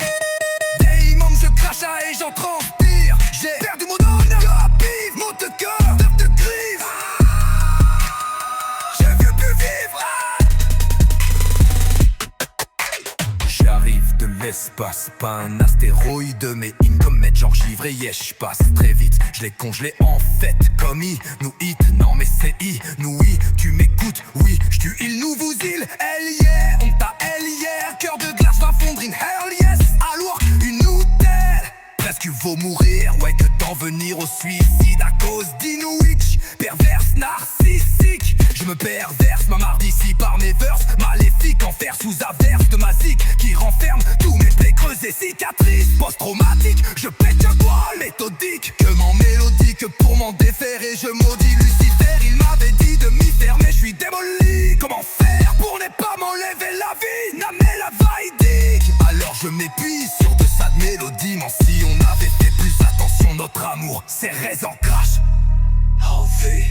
Des imams, je crache et j'en transpire. J'ai perdu mon honneur, captive, mon de cœur, d'œuf de griffes. Je veux plus vivre. J'arrive de l'espace, pas un astéroïde, mais une comète, genre givré, yes, j'passe très vite. Je l'ai congelé en fait, comme I, nous hit, non mais c'est I, nous oui, tu m'écoutes, oui, j'tue il, nous vous il, elle yeah, on t'a elle hier, cœur de glace va fondre in hell yes, alors une noutelle, presque vaut mourir, ouais que d'en venir au suicide à cause d'Inouïch, perverse, narcissique. Je me perverse, ma marre d'ici par mes verses maléfiques, enfer sous averse de ma zik qui renferme tous mes plaies creusées, cicatrices post-traumatiques. Je pète un poil méthodique, que m'en mélodique pour m'en déférer. Je maudis Lucifer, il m'avait dit de m'y faire, mais je suis démoli. Comment faire pour ne pas m'enlever la vie? Namé la vaïdique. Alors je m'épuise sur de sad mélodie. Mais si on avait fait plus attention, notre amour serrait en crash. Oh vie.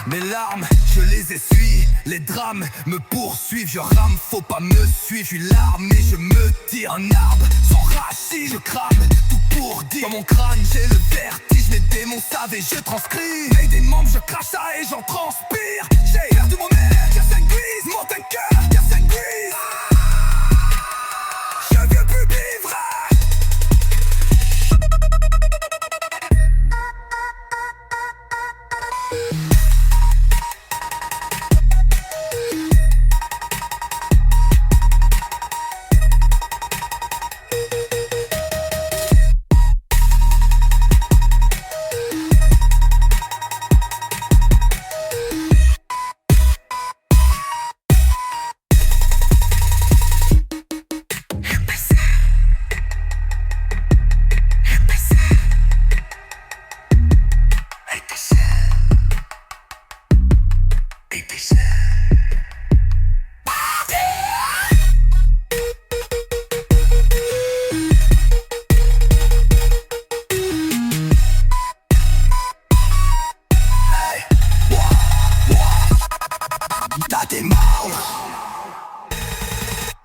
Mes larmes, je les essuie, les drames me poursuivent, je rame, faut pas me suivre, je suis l'arme et je me tire un arbre sans racine, je crame tout pour dire. Dans mon crâne j'ai le vertige, mes démons savent et je transcris. Et des membres je crache ça et j'en transpire. J'ai perdu mon air, car c'est grise, mon cœur, car c'est grise. Je veux plus vivre.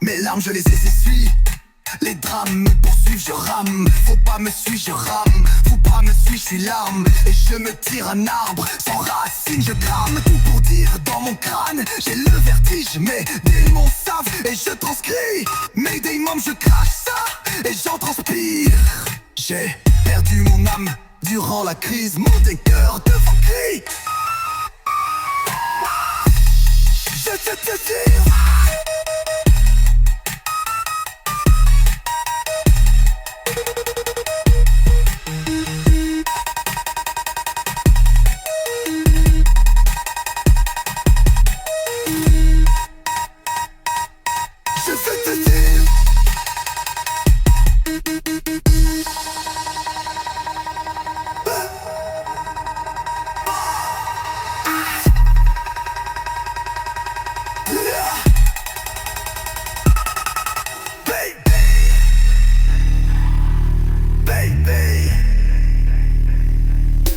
Mes larmes je les essuie, les drames me poursuivent, je rame. Faut pas me suivre, je rame. Faut pas me suivre, je suis l'arme et je me tire un arbre sans racine, je crame tout pour dire. Dans mon crâne j'ai le vertige, mes démons savent et je transcris. Mes démons je crache ça et j'en transpire. J'ai perdu mon âme durant la crise, mon cœur devant cri. Je te tire.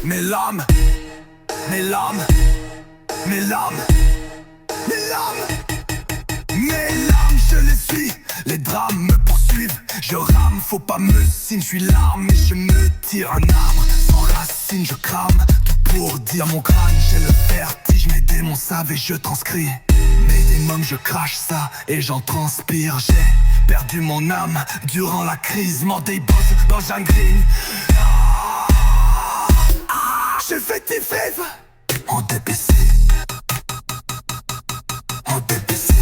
Mes larmes, mes larmes, mes larmes, mes larmes, mes larmes, je les suis, les drames me poursuivent, je rame, faut pas me signe, je suis l'arme et je me tire un arbre sans racine, je crame tout pour dire. Mon crâne, j'ai le vertige, mes démons savent et je transcris. Mes démons, je crache ça et j'en transpire. J'ai perdu mon âme durant la crise, mort des boss dans un green. Je fais tes fèves en DPC, en DPC,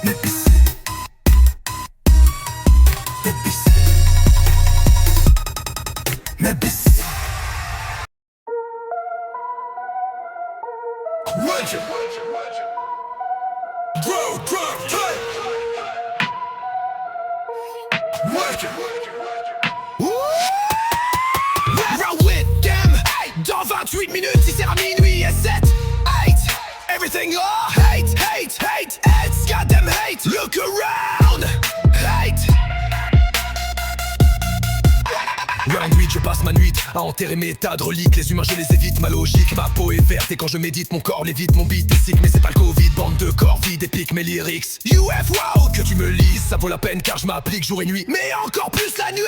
DPC, DPC, DPC. Roger, bro, Roger. Dans 28 minutes, il sert vers minuit et 7. Hate, everything oh, hate, hate, hate, hate, goddamn hate. Look around, hate. Round 8, je passe ma nuit à enterrer mes tas de reliques. Les humains je les évite, ma logique, ma peau est verte. Et quand je médite, mon corps lévite, mon beat est sick. Mais c'est pas le Covid, bande de corps vides, épique mes lyrics. UFO, que tu me lises, ça vaut la peine car je m'applique jour et nuit. Mais encore plus la nuit.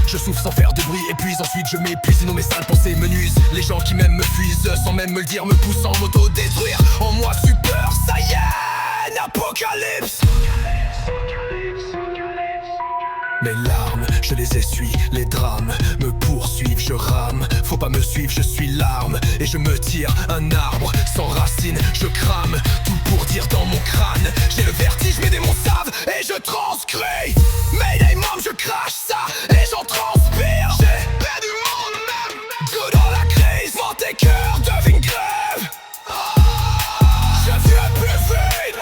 Je souffle sans faire de bruit et puis ensuite je m'épuise. Sinon mes sales pensées me nuisent. Les gens qui m'aiment me fuisent sans même me le dire, me poussent en m'auto-détruire. En moi super saiyan, apocalypse. Mes larmes, je les essuie, les drames me poursuivent, je rame. Faut pas me suivre, je suis l'arme. Et je me tire un arbre sans racines, je crame. Tout pour dire dans mon crâne. J'ai le vertige, mes démons savent et je transcris. Mayday mom, je crache ça et j'en transpire. J'ai perdu mon âme, tout dans la crise. Mon tes cœurs deviennent grève. Je viens plus vite.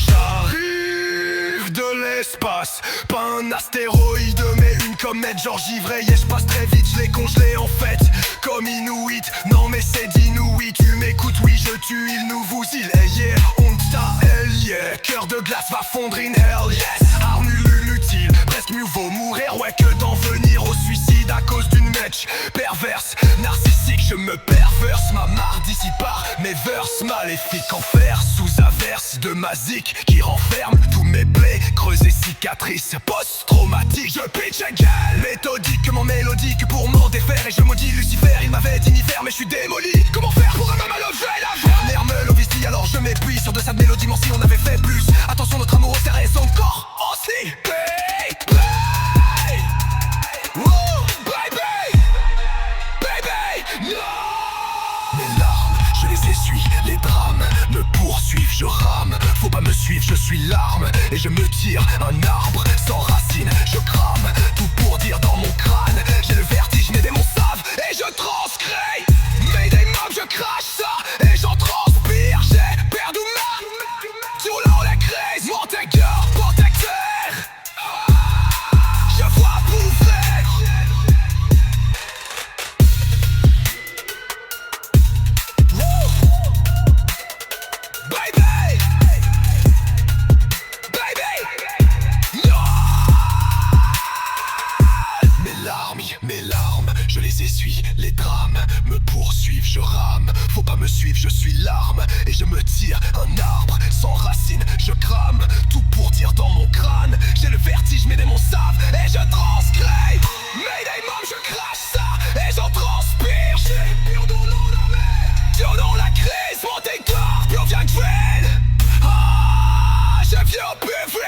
J'arrive de l'espace, pas un astéroïde mais une comète. Genre j'y vraye et je passe très vite, je l'ai congelé en fait comme Inuit. Non mais c'est d'inouï, tu m'écoutes, oui je tue, il nous vous il est yeah. On t'a hell yeah, cœur de glace va fondre in hell yes. Armure inutile, presque mieux vaut mourir ouais que d'en venir au suicide à cause d'une match perverse, narcissique. Je me perverse, ma marre d'ici par mes verses maléfiques en fer sous averse de ma zik qui renferme tous mes plaies, creuses et cicatrices post-traumatiques. Je pitch again, méthodiquement mélodique pour m'en défaire. Et je maudis Lucifer, il m'avait dit faire mais je suis démoli. Comment faire pour un homme à l'objet la dernière melovistie? Alors je m'épuise sur de cette mélodie, si on avait fait plus. Attention notre amour c'est raison encore aussi. Mes larmes, je les essuie, les drames me poursuivent, je rame. Faut pas me suivre, je suis l'arme. Et je me tire un arbre sans racines, je crame. Tout pour dire dans mon crâne. J'ai le vertige, mes démons savent et je transcris. Mayday mob, je crache ça et j'en transpire. J'ai perdu ma tout dans la crise. Mon cœur protecteur, je vois bouffer. Mes larmes, je les essuie, les drames me poursuivent, je rame. Faut pas me suivre, je suis l'arme. Et je me tire un arbre sans racines, je crame. Tout pour dire dans mon crâne. J'ai le vertige, mes démons savent et je transcris. Mayday mom, je crache ça et j'en transpire. J'ai pire dans la mer, dans la crise. Mon décor, plus bien que veine. Je viens plus vite.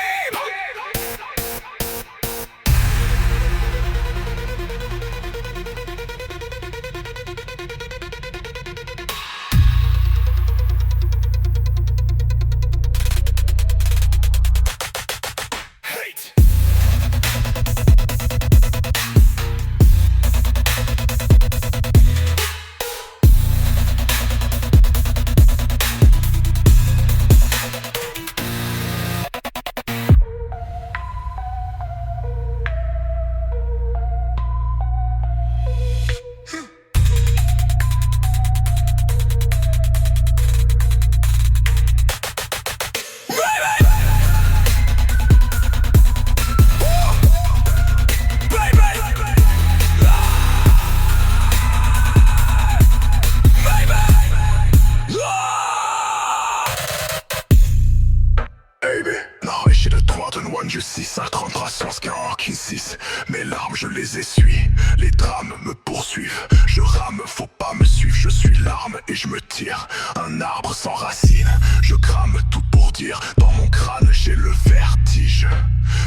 Je 6 à 33 sens qui 6. Mes larmes je les essuie, les drames me poursuivent. Je rame, faut pas me suivre, je suis l'arme et je me tire un arbre sans racines. Je crame tout pour dire, dans mon crâne j'ai le vertige.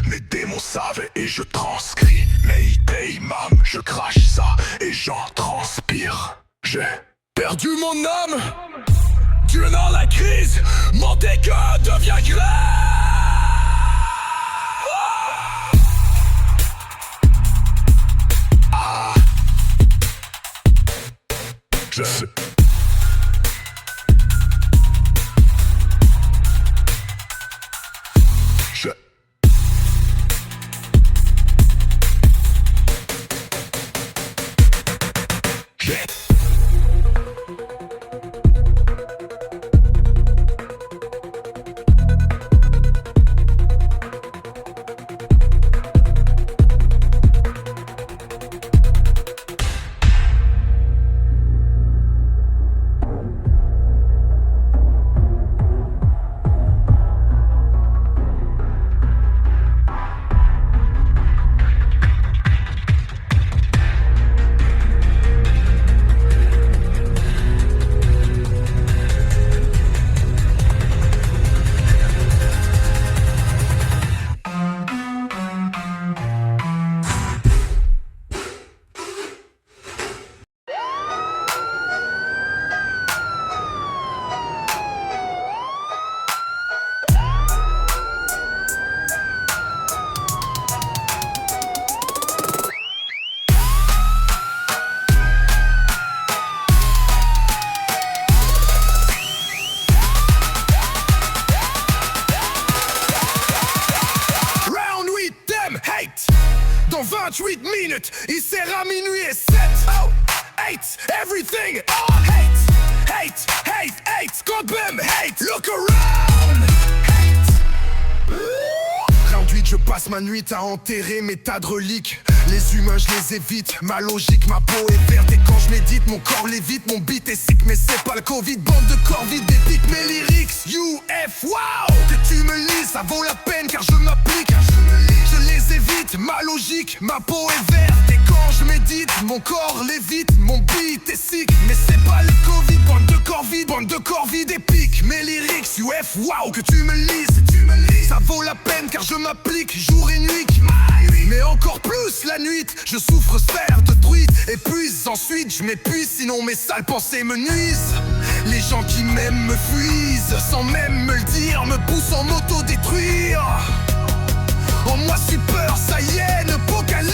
Mes démons savent et je transcris. Mayday mam, je crache ça et j'en transpire. J'ai perdu mon âme, tu es dans la crise, mon décor devient grave. Je J'ai 48 minutes, il sert à minuit et 7. Oh, hate, everything, oh, hate, hate, hate, hate, God damn, hate, look around, hate. Round 8, je passe ma nuit à enterrer mes tas de reliques. Les humains je les évite, ma logique, ma peau est verte. Et quand je médite, mon corps lévite, mon beat est sick. Mais c'est pas le Covid, bande de corps vides, des pics, mes lyrics UF, wow. Que tu me lises, ça vaut la peine car je m'applique. Je les évite, ma logique, ma peau est verte. Et quand je médite, mon corps lévite, mon beat est sick. Mais c'est pas le Covid, bande de corps vides, épique. Mes lyrics UF, wow. Que tu me lises, ça vaut la peine car je m'applique jour et nuit. Mais encore plus la nuit, je souffre sphère de truite. Et puis ensuite je m'épuise, sinon mes sales pensées me nuisent. Les gens qui m'aiment me fuisent, sans même me le dire, me poussent en m'auto-détruire. En moi super, ça y est, l'apocalypse.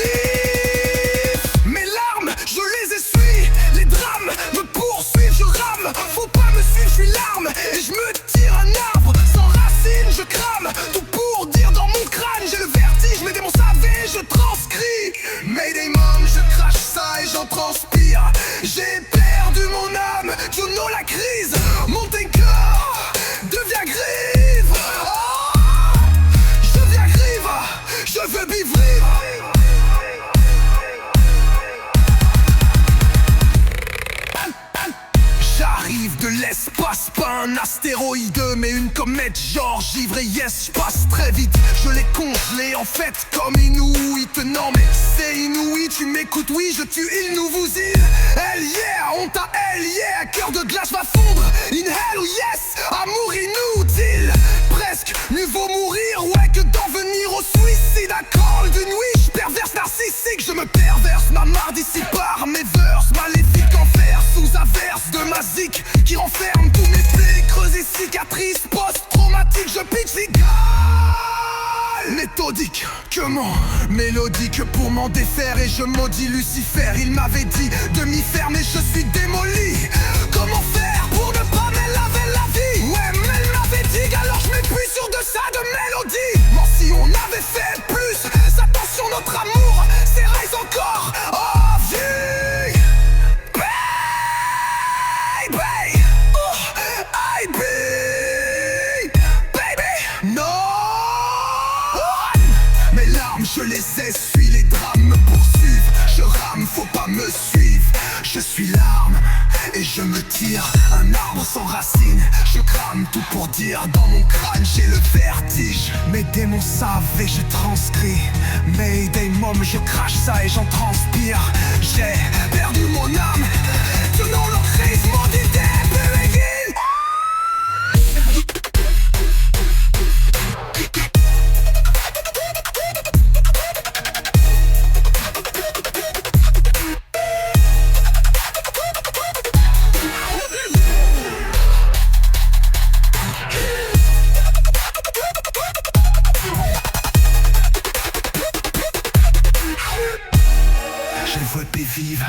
Mes larmes, je les essuie, les drames me poursuivent, je rame. Faut pas me suivre, je suis l'arme et je me tire un arbre. Sans racines, je crame, tout pour dire dans mon crâne. J'ai le vertige, mes démons savés, je transcris. Mayday mom, je crache ça et j'en transpire. J'ai perdu mon âme, you know la crise. Mon décor devient grive. Oh, je deviens grive, je veux vivre. J'arrive de l'espace, pas un astéroïde, mais une comète genre givre. Et yes, je passe très vite, je l'ai congelé en fait comme Inuit. Non mais c'est inouï, tu m'écoutes, oui je tue, il nous vous il. Hell yeah, on t'a hell yeah, cœur de glace va fondre. In hell yes, amour inutile. Presque, mieux vaut mourir, ouais, que d'en venir au suicide. À call de nuit, je perverse narcissique, je me perverse ma marde ici par mes verses maléfiques en fer, sous averse de ma zik qui renferme tous mes plaies, creusées cicatrices post-traumatiques, je pitch les méthodique, comment mélodique pour m'en défaire. Et je maudis Lucifer, il m'avait dit de m'y faire mais je suis démoli. Comment faire pour ne pas m'élaver la vie? Ouais mais elle m'avait dit, alors je m'épuise sur de ça de mélodie. Moi si on avait fait plus, attention notre amour s'éraise encore. Oh vie baby, oh I be baby, no. Mes larmes je les essuie, les drames me poursuivent. Je rame, faut pas me suivre. Je suis l'arme et je me tire. Un arbre sans racines, je crame tout pour dire. Dans mon crâne j'ai le vertige. Mes démons savent et je transcris. Mayday mom, je crache ça et j'en transpire. J'ai perdu mon âme, tenant leur crise, mon idée begin. Je veux vivre.